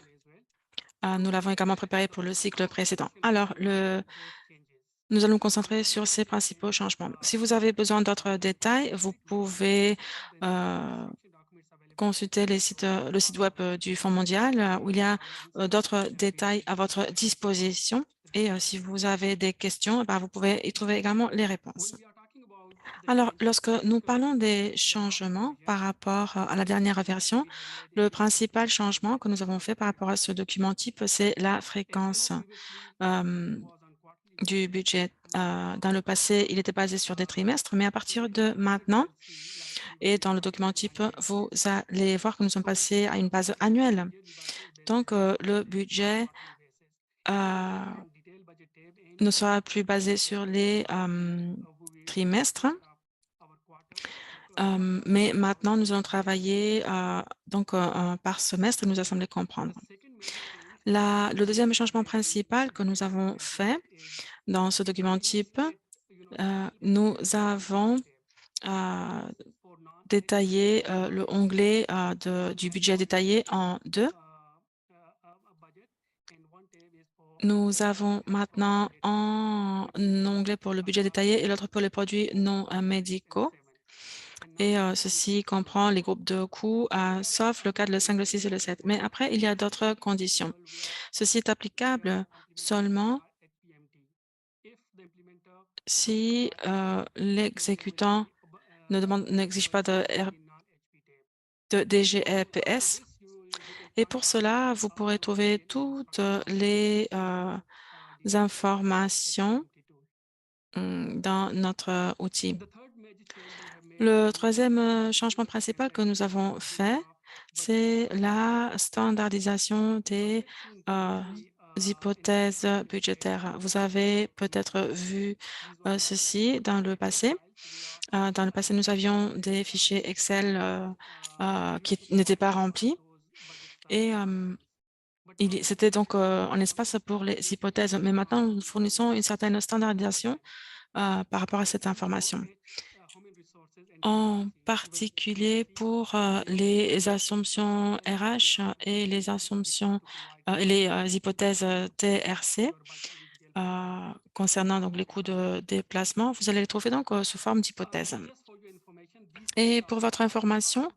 Nous l'avons également préparé pour le cycle précédent. Alors, nous allons nous concentrer sur ces principaux changements. Si vous avez besoin d'autres détails, vous pouvez consulter le site web du Fonds mondial où il y a d'autres détails à votre disposition. Et si vous avez des questions, vous pouvez y trouver également les réponses. Alors, lorsque nous parlons des changements par rapport à la dernière version, le principal changement que nous avons fait par rapport à ce document type, c'est la fréquence. du budget. Dans le passé, il était basé sur des trimestres, mais à partir de maintenant et dans le document type, vous allez voir que nous sommes passés à une base annuelle. Donc, le budget ne sera plus basé sur les trimestres, mais maintenant, nous allons travailler par semestre et nous allons semblé comprendre. Le deuxième changement principal que nous avons fait dans ce document type, nous avons détaillé le onglet du budget détaillé en deux. Nous avons maintenant un onglet pour le budget détaillé et l'autre pour les produits non médicaux. Et ceci comprend les groupes de coûts, sauf le cas de le 5, le 6 et le 7. Mais après, il y a d'autres conditions. Ceci est applicable seulement si l'exécutant n'exige pas de DGEPS. Et pour cela, vous pourrez trouver toutes les informations dans notre outil. Le troisième changement principal que nous avons fait, c'est la standardisation des hypothèses budgétaires. Vous avez peut-être vu ceci dans le passé. Dans le passé, nous avions des fichiers Excel qui n'étaient pas remplis et c'était donc un espace pour les hypothèses. Mais maintenant, nous fournissons une certaine standardisation par rapport à cette information. En particulier pour les assumptions RH et les assumptions et les hypothèses TRC concernant donc les coûts de déplacement, vous allez les trouver donc sous forme d'hypothèses. Et pour votre information,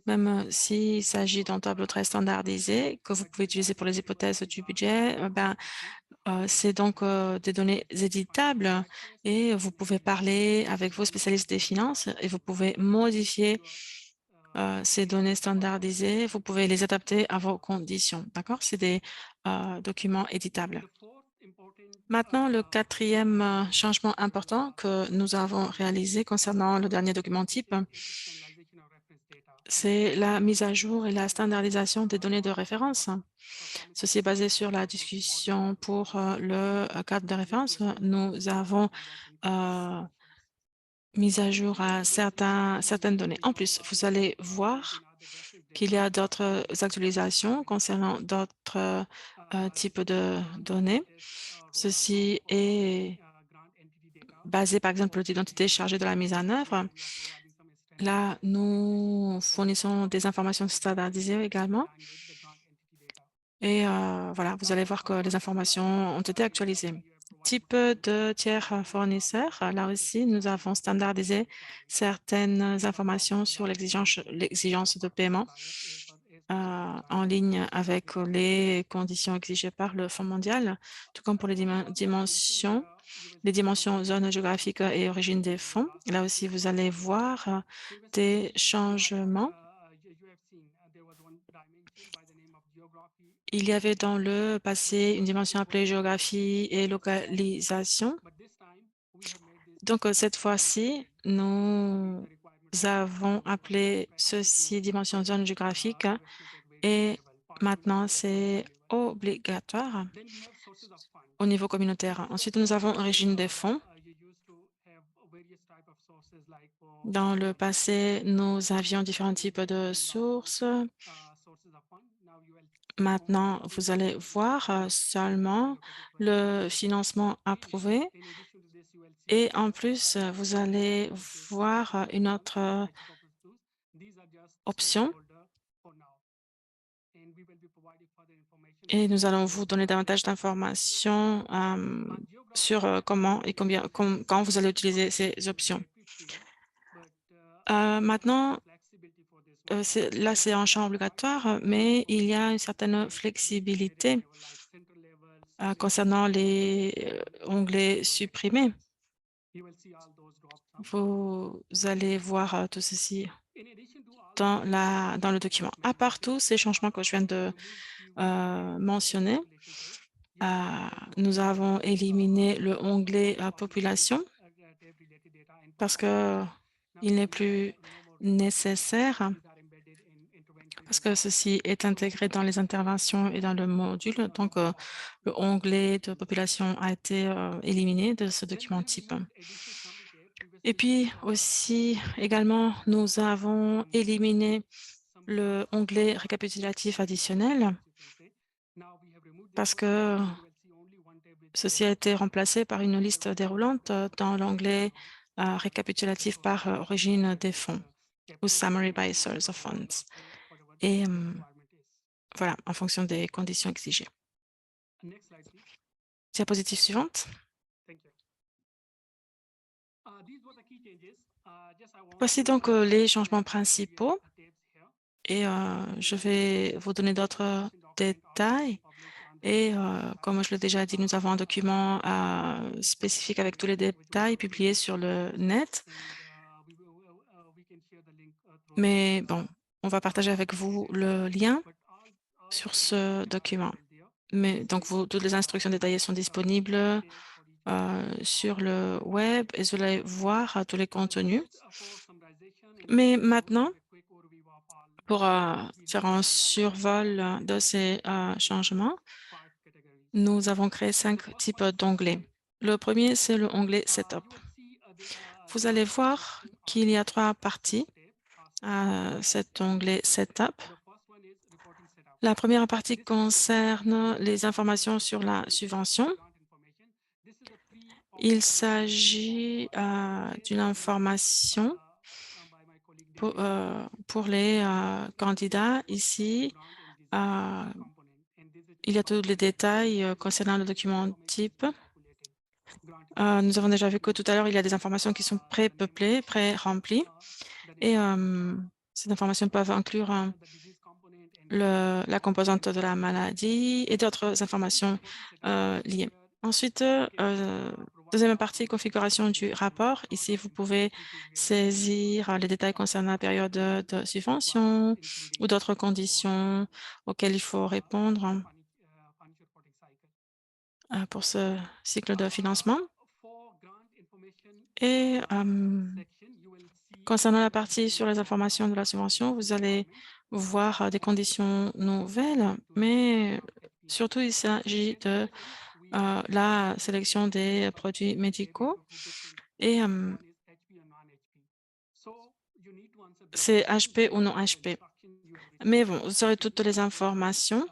même s'il s'agit d'un tableau très standardisé que vous pouvez utiliser pour les hypothèses du budget, c'est donc des données éditables et vous pouvez parler avec vos spécialistes des finances et vous pouvez modifier ces données standardisées. Vous pouvez les adapter à vos conditions. D'accord? C'est des documents éditables. Maintenant, le quatrième changement important que nous avons réalisé concernant le dernier document type, c'est la mise à jour et la standardisation des données de référence. Ceci est basé sur la discussion pour le cadre de référence. Nous avons mis à jour à certaines données. En plus, vous allez voir qu'il y a d'autres actualisations concernant d'autres types de données. Ceci est basé, par exemple, l'identité chargée de la mise en œuvre. Là, nous fournissons des informations standardisées également. Et voilà, vous allez voir que les informations ont été actualisées. Type de tiers fournisseurs, là aussi, nous avons standardisé certaines informations sur l'exigence de paiement en ligne avec les conditions exigées par le Fonds mondial, tout comme pour les dimensions zones géographiques et origine des fonds. Là aussi, vous allez voir des changements. Il y avait dans le passé une dimension appelée géographie et localisation. Donc, cette fois-ci, nous avons appelé ceci dimension zone géographique et maintenant, c'est obligatoire au niveau communautaire. Ensuite, nous avons origine des fonds. Dans le passé, nous avions différents types de sources. Maintenant, vous allez voir seulement le financement approuvé et en plus, vous allez voir une autre option et nous allons vous donner davantage d'informations sur comment et quand vous allez utiliser ces options. Maintenant, là, c'est un champ obligatoire, mais il y a une certaine flexibilité concernant les onglets supprimés. Vous allez voir tout ceci dans le document. À part tous ces changements que je viens de mentionner, nous avons éliminé le onglet population parce que il n'est plus nécessaire parce que ceci est intégré dans les interventions et dans le module. Donc, le onglet de population a été éliminé de ce document type. Et puis aussi, également, nous avons éliminé le onglet récapitulatif additionnel parce que ceci a été remplacé par une liste déroulante dans l'onglet récapitulatif par origine des fonds ou Summary by Source of Funds. Et voilà, en fonction des conditions exigées. Diapositive suivante. Voici donc les changements principaux et je vais vous donner d'autres détails. Et comme je l'ai déjà dit, nous avons un document spécifique avec tous les détails publiés sur le net. Mais bon, on va partager avec vous le lien sur ce document. Mais donc, toutes les instructions détaillées sont disponibles sur le web et vous allez voir tous les contenus. Mais maintenant, pour faire un survol de ces changements, nous avons créé 5 types d'onglets. Le premier, c'est le onglet Setup. Vous allez voir qu'il y a 3 parties à cet onglet Setup. La première partie concerne les informations sur la subvention. Il s'agit d'une information pour les candidats ici. Il y a tous les détails concernant le document type. Nous avons déjà vu que tout à l'heure, il y a des informations qui sont pré-peuplées, pré-remplies. Et ces informations peuvent inclure la composante de la maladie et d'autres informations liées. Ensuite, deuxième partie, configuration du rapport. Ici, vous pouvez saisir les détails concernant la période de subvention ou d'autres conditions auxquelles il faut répondre pour ce cycle de financement. Et concernant la partie sur les informations de la subvention, vous allez voir des conditions nouvelles, mais surtout, il s'agit de la sélection des produits médicaux et c'est HP ou non HP. Mais bon, vous aurez toutes les informations.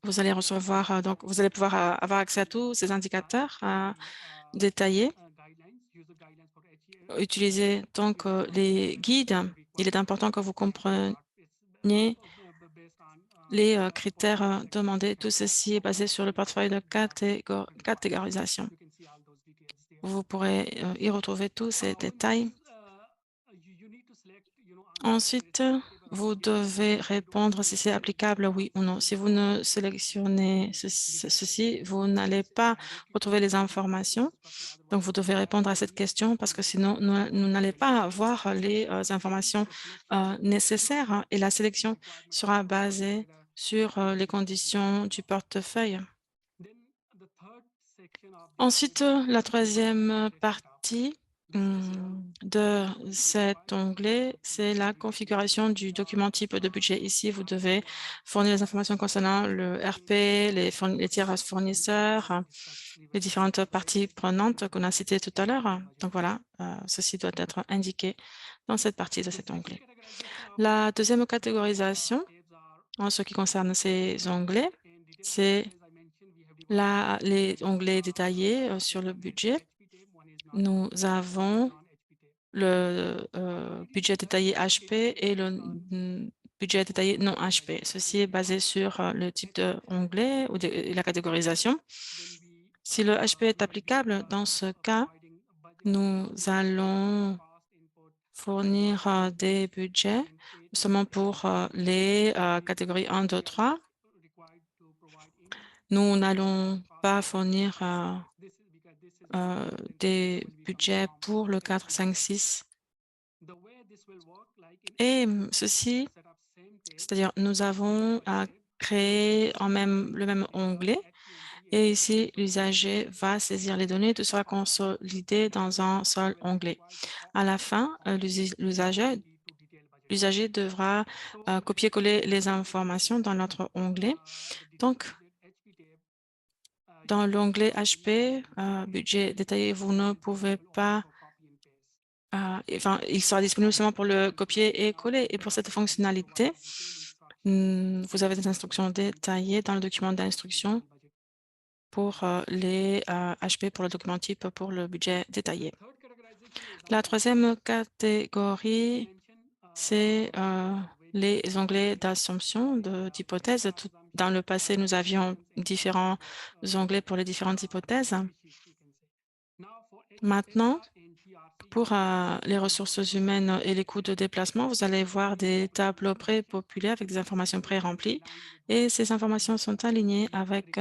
Vous allez recevoir, donc vous allez pouvoir avoir accès à tous ces indicateurs détaillés. Utilisez donc les guides. Il est important que vous compreniez les critères demandés. Tout ceci est basé sur le portefeuille de catégorisation. Vous pourrez y retrouver tous ces détails. Ensuite, vous devez répondre si c'est applicable, oui ou non. Si vous ne sélectionnez ceci, vous n'allez pas retrouver les informations. Donc, vous devez répondre à cette question parce que sinon, nous n'allons pas avoir les informations nécessaires et la sélection sera basée sur les conditions du portefeuille. Ensuite, la troisième partie de cet onglet, c'est la configuration du document type de budget. Ici, vous devez fournir les informations concernant le RP, les tiers fournisseurs, les différentes parties prenantes qu'on a citées tout à l'heure. Donc voilà, ceci doit être indiqué dans cette partie de cet onglet. La deuxième catégorisation, en ce qui concerne ces onglets, c'est les onglets détaillés sur le budget. Nous avons le budget détaillé HP et le budget détaillé non HP. Ceci est basé sur le type d'onglet ou la catégorisation. Si le HP est applicable, dans ce cas, nous allons fournir des budgets seulement pour les catégories 1, 2, 3. Nous n'allons pas fournir des budgets pour le 4, 5, 6. Et ceci, c'est-à-dire nous avons créé le même onglet Et ici, l'usager va saisir les données, tout sera consolidé dans un seul onglet. À la fin, l'usager devra copier-coller les informations dans notre onglet. Donc, dans l'onglet HP, budget détaillé, vous ne pouvez pas, enfin, il sera disponible seulement pour le copier et coller. Et pour cette fonctionnalité, vous avez des instructions détaillées dans le document d'instruction pour les HP, pour le document type, pour le budget détaillé. La troisième catégorie, c'est les onglets d'assumption d'hypothèses. Dans le passé, nous avions différents onglets pour les différentes hypothèses. Maintenant, pour les ressources humaines et les coûts de déplacement, vous allez voir des tableaux pré-populés avec des informations pré-remplies et ces informations sont alignées avec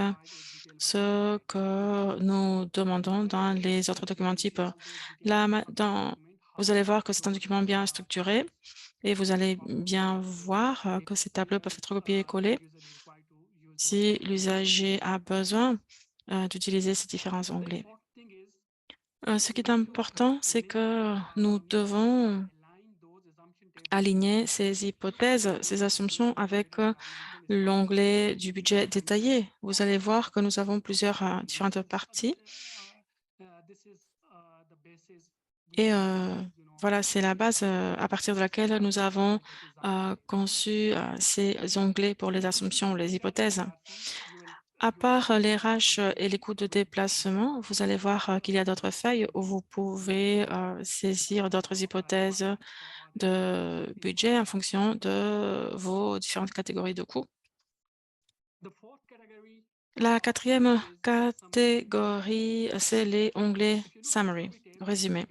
ce que nous demandons dans les autres documents types. Vous allez voir que c'est un document bien structuré et vous allez bien voir que ces tableaux peuvent être copiés et collés si l'usager a besoin d'utiliser ces différents onglets. Ce qui est important, c'est que nous devons aligner ces hypothèses, ces assumptions avec l'onglet du budget détaillé. Vous allez voir que nous avons plusieurs différentes parties. Et voilà, c'est la base à partir de laquelle nous avons conçu ces onglets pour les assumptions, les hypothèses. À part les RH et les coûts de déplacement, vous allez voir qu'il y a d'autres feuilles où vous pouvez saisir d'autres hypothèses de budget en fonction de vos différentes catégories de coûts. La quatrième catégorie, c'est les onglets Summary, résumé.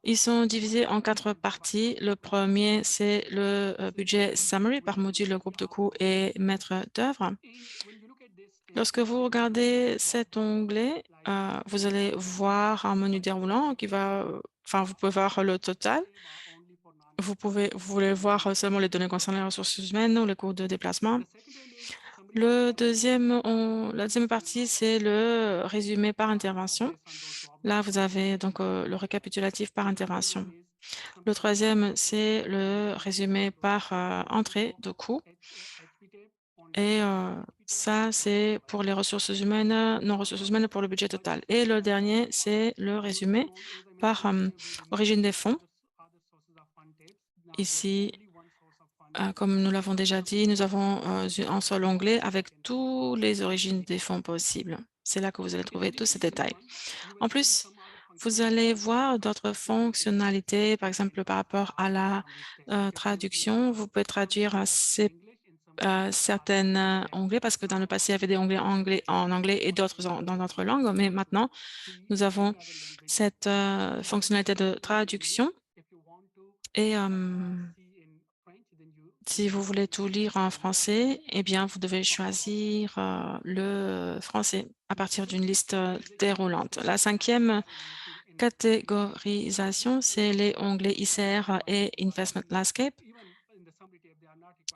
Ils sont divisés en 4 parties. Le premier, c'est le budget Summary par module, groupe de coûts et maître d'œuvre. Lorsque vous regardez cet onglet, vous allez voir un menu déroulant qui va, enfin, vous pouvez voir le total. Vous voulez voir seulement les données concernant les ressources humaines ou les coûts de déplacement. La deuxième partie, c'est le résumé par intervention. Là, vous avez donc le récapitulatif par intervention. Le troisième, c'est le résumé par entrée de coût. Et ça, c'est pour les ressources humaines, non ressources humaines pour le budget total. Et le dernier, c'est le résumé par origine des fonds. Ici, comme nous l'avons déjà dit, nous avons un seul onglet avec toutes les origines des fonds possibles. C'est là que vous allez trouver tous ces détails. En plus, vous allez voir d'autres fonctionnalités, par exemple par rapport à la traduction. Vous pouvez traduire certains onglets parce que dans le passé, il y avait des onglets en anglais et d'autres dans d'autres langues, mais maintenant, nous avons cette fonctionnalité de traduction et si vous voulez tout lire en français, eh bien, vous devez choisir le français à partir d'une liste déroulante. La cinquième catégorisation, c'est les onglets ICR et Investment Landscape.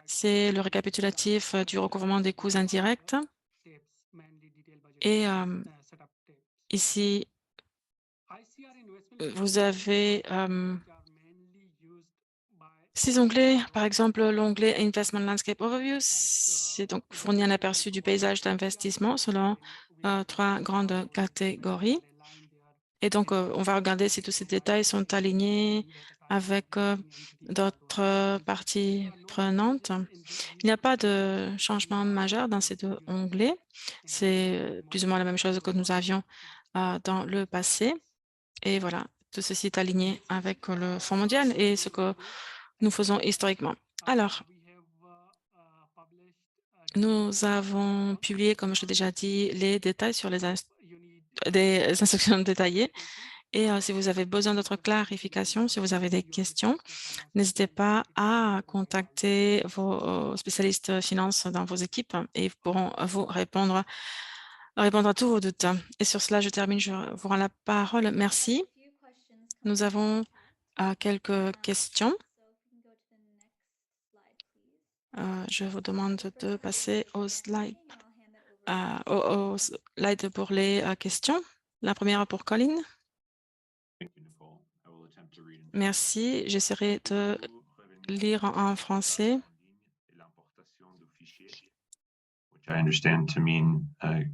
C'est le récapitulatif du recouvrement des coûts indirects. Et ici, vous avez 6 onglets. Par exemple, l'onglet Investment Landscape Overview, c'est donc fournit un aperçu du paysage d'investissement selon 3 grandes catégories. Et donc, on va regarder si tous ces détails sont alignés avec d'autres parties prenantes. Il n'y a pas de changement majeur dans ces 2 onglets. C'est plus ou moins la même chose que nous avions dans le passé. Et voilà, tout ceci est aligné avec le Fonds mondial et ce que nous faisons historiquement. Alors, nous avons publié, comme je l'ai déjà dit, les détails sur des instructions détaillées. Et si vous avez besoin d'autres clarifications, si vous avez des questions, n'hésitez pas à contacter vos spécialistes finances dans vos équipes et ils pourront vous répondre à tous vos doutes. Et sur cela, je termine, je vous rends la parole. Merci. Nous avons quelques questions. Je vous demande de passer au slide. au slide pour les questions. La première pour Colin. Merci. J'essaierai de lire en français. I understand to mean,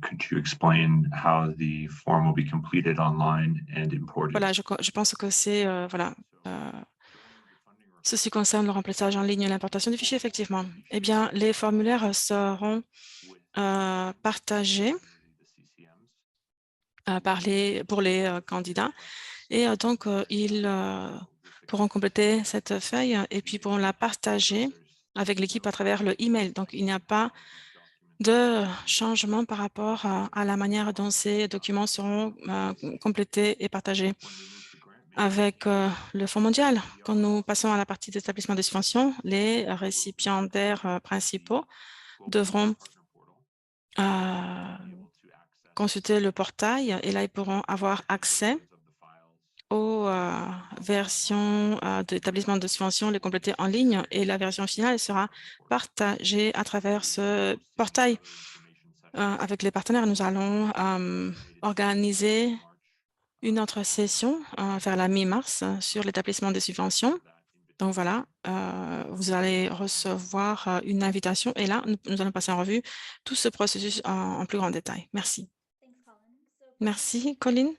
could you explain how the form will be completed online and imported? Voilà, je pense que c'est, voilà, ceci concerne le remplissage en ligne et l'importation des fichiers, effectivement. Eh bien, les formulaires seront partagés pour les candidats et donc ils pourront compléter cette feuille et puis pourront la partager avec l'équipe à travers le email. Donc, il n'y a pas de changement par rapport à la manière dont ces documents seront complétés et partagés. Avec le Fonds mondial, quand nous passons à la partie d'établissement de subventions, les récipiendaires principaux devront consulter le portail et là, ils pourront avoir accès aux versions d'établissement de subventions, les compléter en ligne et la version finale sera partagée à travers ce portail. Avec les partenaires, nous allons organiser une autre session vers la mi-mars sur l'établissement des subventions. Donc voilà, vous allez recevoir une invitation et là, nous allons passer en revue tout ce processus en plus grand détail. Merci. Merci, Colin.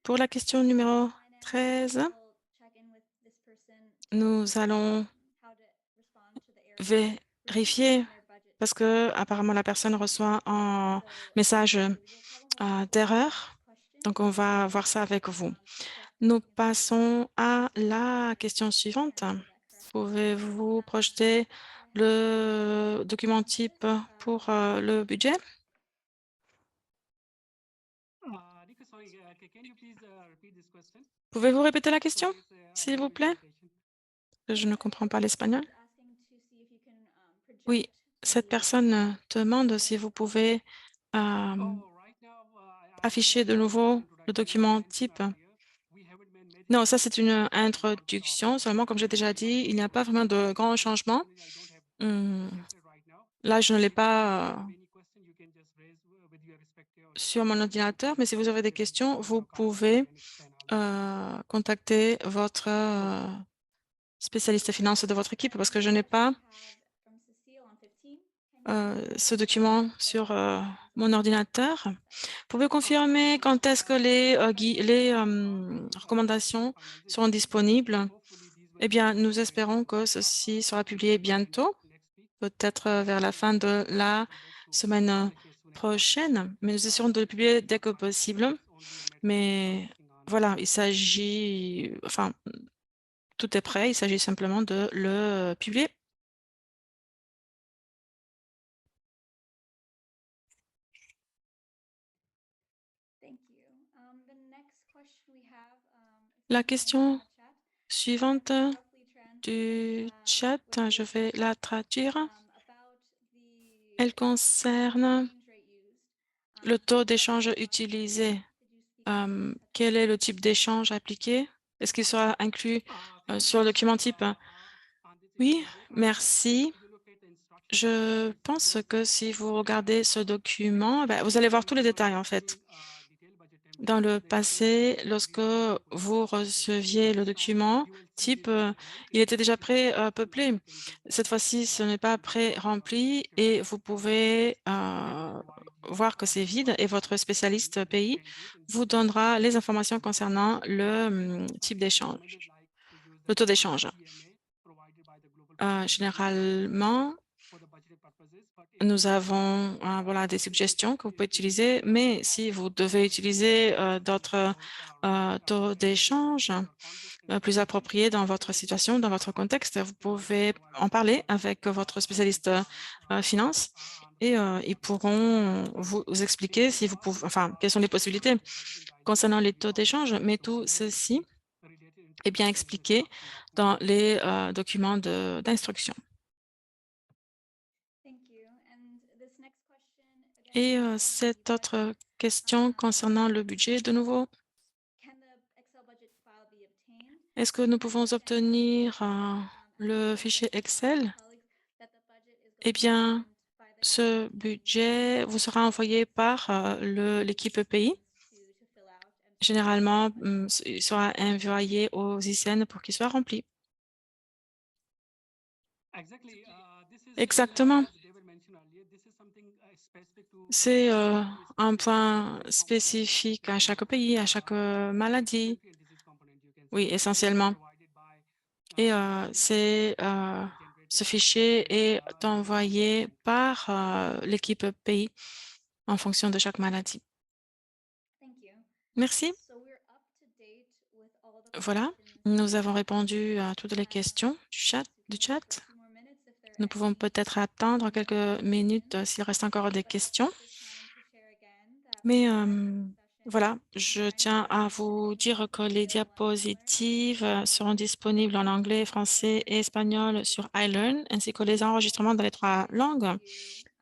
Pour la question numéro 13, nous allons vérifier parce que apparemment la personne reçoit un message d'erreur. Donc, on va voir ça avec vous. Nous passons à la question suivante. Pouvez-vous projeter le document type pour le budget? Rika, sorry, can you please repeat this question? Pouvez-vous répéter la question, s'il vous Sorry, plaît? Je ne comprends pas l'espagnol. Oui, cette personne demande si vous pouvez afficher de nouveau le document type. Non, ça c'est une introduction. Seulement, comme j'ai déjà dit, il n'y a pas vraiment de grands changements. Là, je ne l'ai pas sur mon ordinateur, mais si vous avez des questions, vous pouvez contacter votre spécialiste finance de votre équipe parce que je n'ai pas ce document sur mon ordinateur. Pouvez-vous confirmer quand est-ce que les recommandations seront disponibles? Eh bien, nous espérons que ceci sera publié bientôt, peut-être vers la fin de la semaine prochaine, mais nous essaierons de le publier dès que possible. Mais voilà, il s'agit, enfin, tout est prêt, il s'agit simplement de le publier. La question suivante du chat, je vais la traduire. Elle concerne le taux d'échange utilisé. Quel est le type d'échange appliqué? Est-ce qu'il sera inclus sur le document type? Oui, merci. Je pense que si vous regardez ce document, vous allez voir tous les détails en fait. Dans le passé, lorsque vous receviez le document type, il était déjà pré-peuplé. Cette fois-ci, ce n'est pas pré-rempli et vous pouvez voir que c'est vide et votre spécialiste pays vous donnera les informations concernant le type d'échange, le taux d'échange. Généralement, nous avons voilà, des suggestions que vous pouvez utiliser, mais si vous devez utiliser d'autres taux d'échange plus appropriés dans votre situation, dans votre contexte, vous pouvez en parler avec votre spécialiste finance et ils pourront vous expliquer si vous pouvez, enfin, quelles sont les possibilités concernant les taux d'échange, mais tout ceci est bien expliqué dans les documents d'instruction. Et cette autre question concernant le budget, de nouveau, est-ce que nous pouvons obtenir le fichier Excel? Eh bien, Ce budget vous sera envoyé par l'équipe pays. Généralement, il sera envoyé aux ICN pour qu'il soit rempli. Exactement. C'est un point spécifique à chaque pays, à chaque maladie. Oui, essentiellement. Et ce fichier est envoyé par l'équipe pays en fonction de chaque maladie. Merci. Voilà, nous avons répondu à toutes les questions du chat. Nous pouvons peut-être attendre quelques minutes s'il reste encore des questions. Mais voilà, je tiens à vous dire que les diapositives seront disponibles en anglais, français et espagnol sur iLearn, ainsi que les enregistrements dans les 3 langues.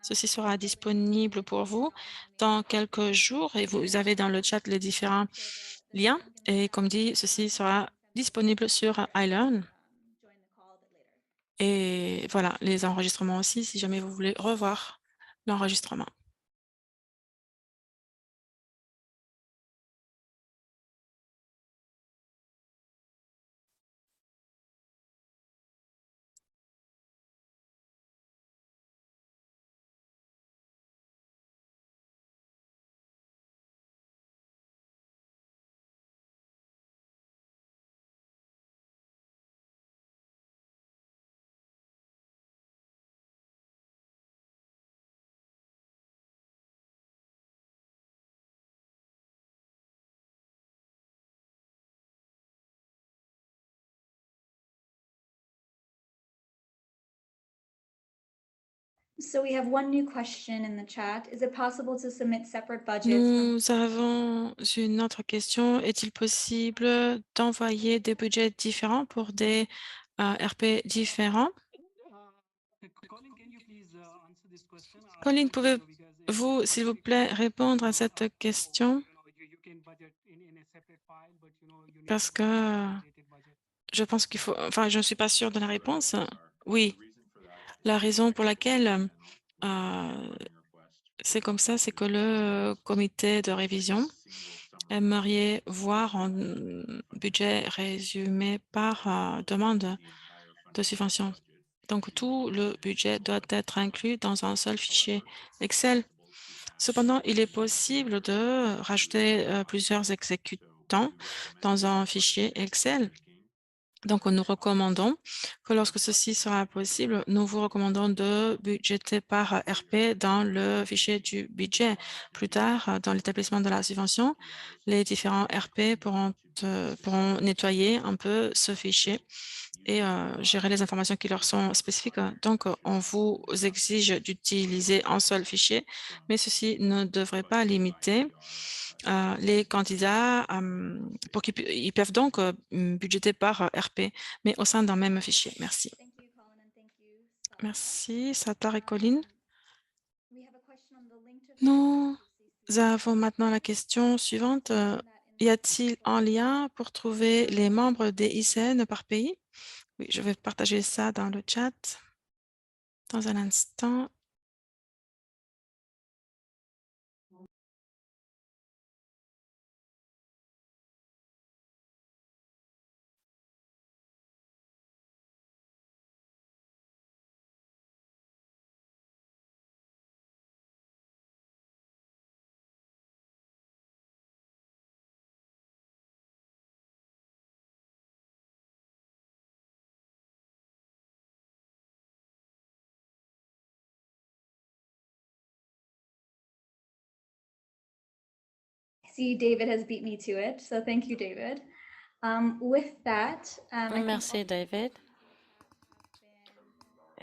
Ceci sera disponible pour vous dans quelques jours et vous avez dans le chat les différents liens. Et comme dit, ceci sera disponible sur iLearn. Et voilà, les enregistrements aussi, si jamais vous voulez revoir l'enregistrement. So we have one new question in the chat. Is it possible to submit separate budgets? Nous avons une autre question. Est-il possible d'envoyer des budgets différents pour des RP différents? Colin, pouvez-vous, s'il vous plaît, répondre à cette question? Parce que je pense qu'il faut, enfin, je ne suis pas sûre de la réponse. Oui, la raison pour laquelle c'est comme ça, c'est que le comité de révision aimerait voir un budget résumé par demande de subvention. Donc, tout le budget doit être inclus dans un seul fichier Excel. Cependant, il est possible de rajouter plusieurs exécutants dans un fichier Excel. Donc, nous recommandons que lorsque ceci sera possible, nous vous recommandons de budgéter par RP dans le fichier du budget. Plus tard, dans l'établissement de la subvention, les différents RP pourront nettoyer un peu ce fichier et gérer les informations qui leur sont spécifiques. Donc, on vous exige d'utiliser un seul fichier, mais ceci ne devrait pas limiter les candidats pour qu'ils ils peuvent donc budgéter par RP, mais au sein d'un même fichier. Merci. Thank you, Colin, and thank you, Satar. Merci, Satar et Colin. We have a question on the link to Nous CC. avons maintenant la question suivante. Y a-t-il un lien pour trouver les membres des ICN par pays? Oui, je vais partager ça dans le chat dans un instant. I see David has beat me to it, so thank you, David. With that, I think Merci, David.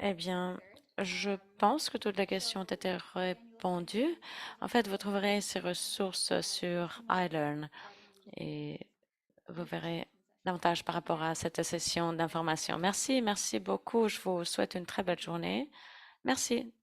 Eh bien, je pense que toutes les questions ont été répondues. En fait, vous trouverez ces ressources sur iLearn et vous verrez davantage par rapport à cette session d'information. Merci, merci beaucoup. Je vous souhaite une très belle journée. Merci.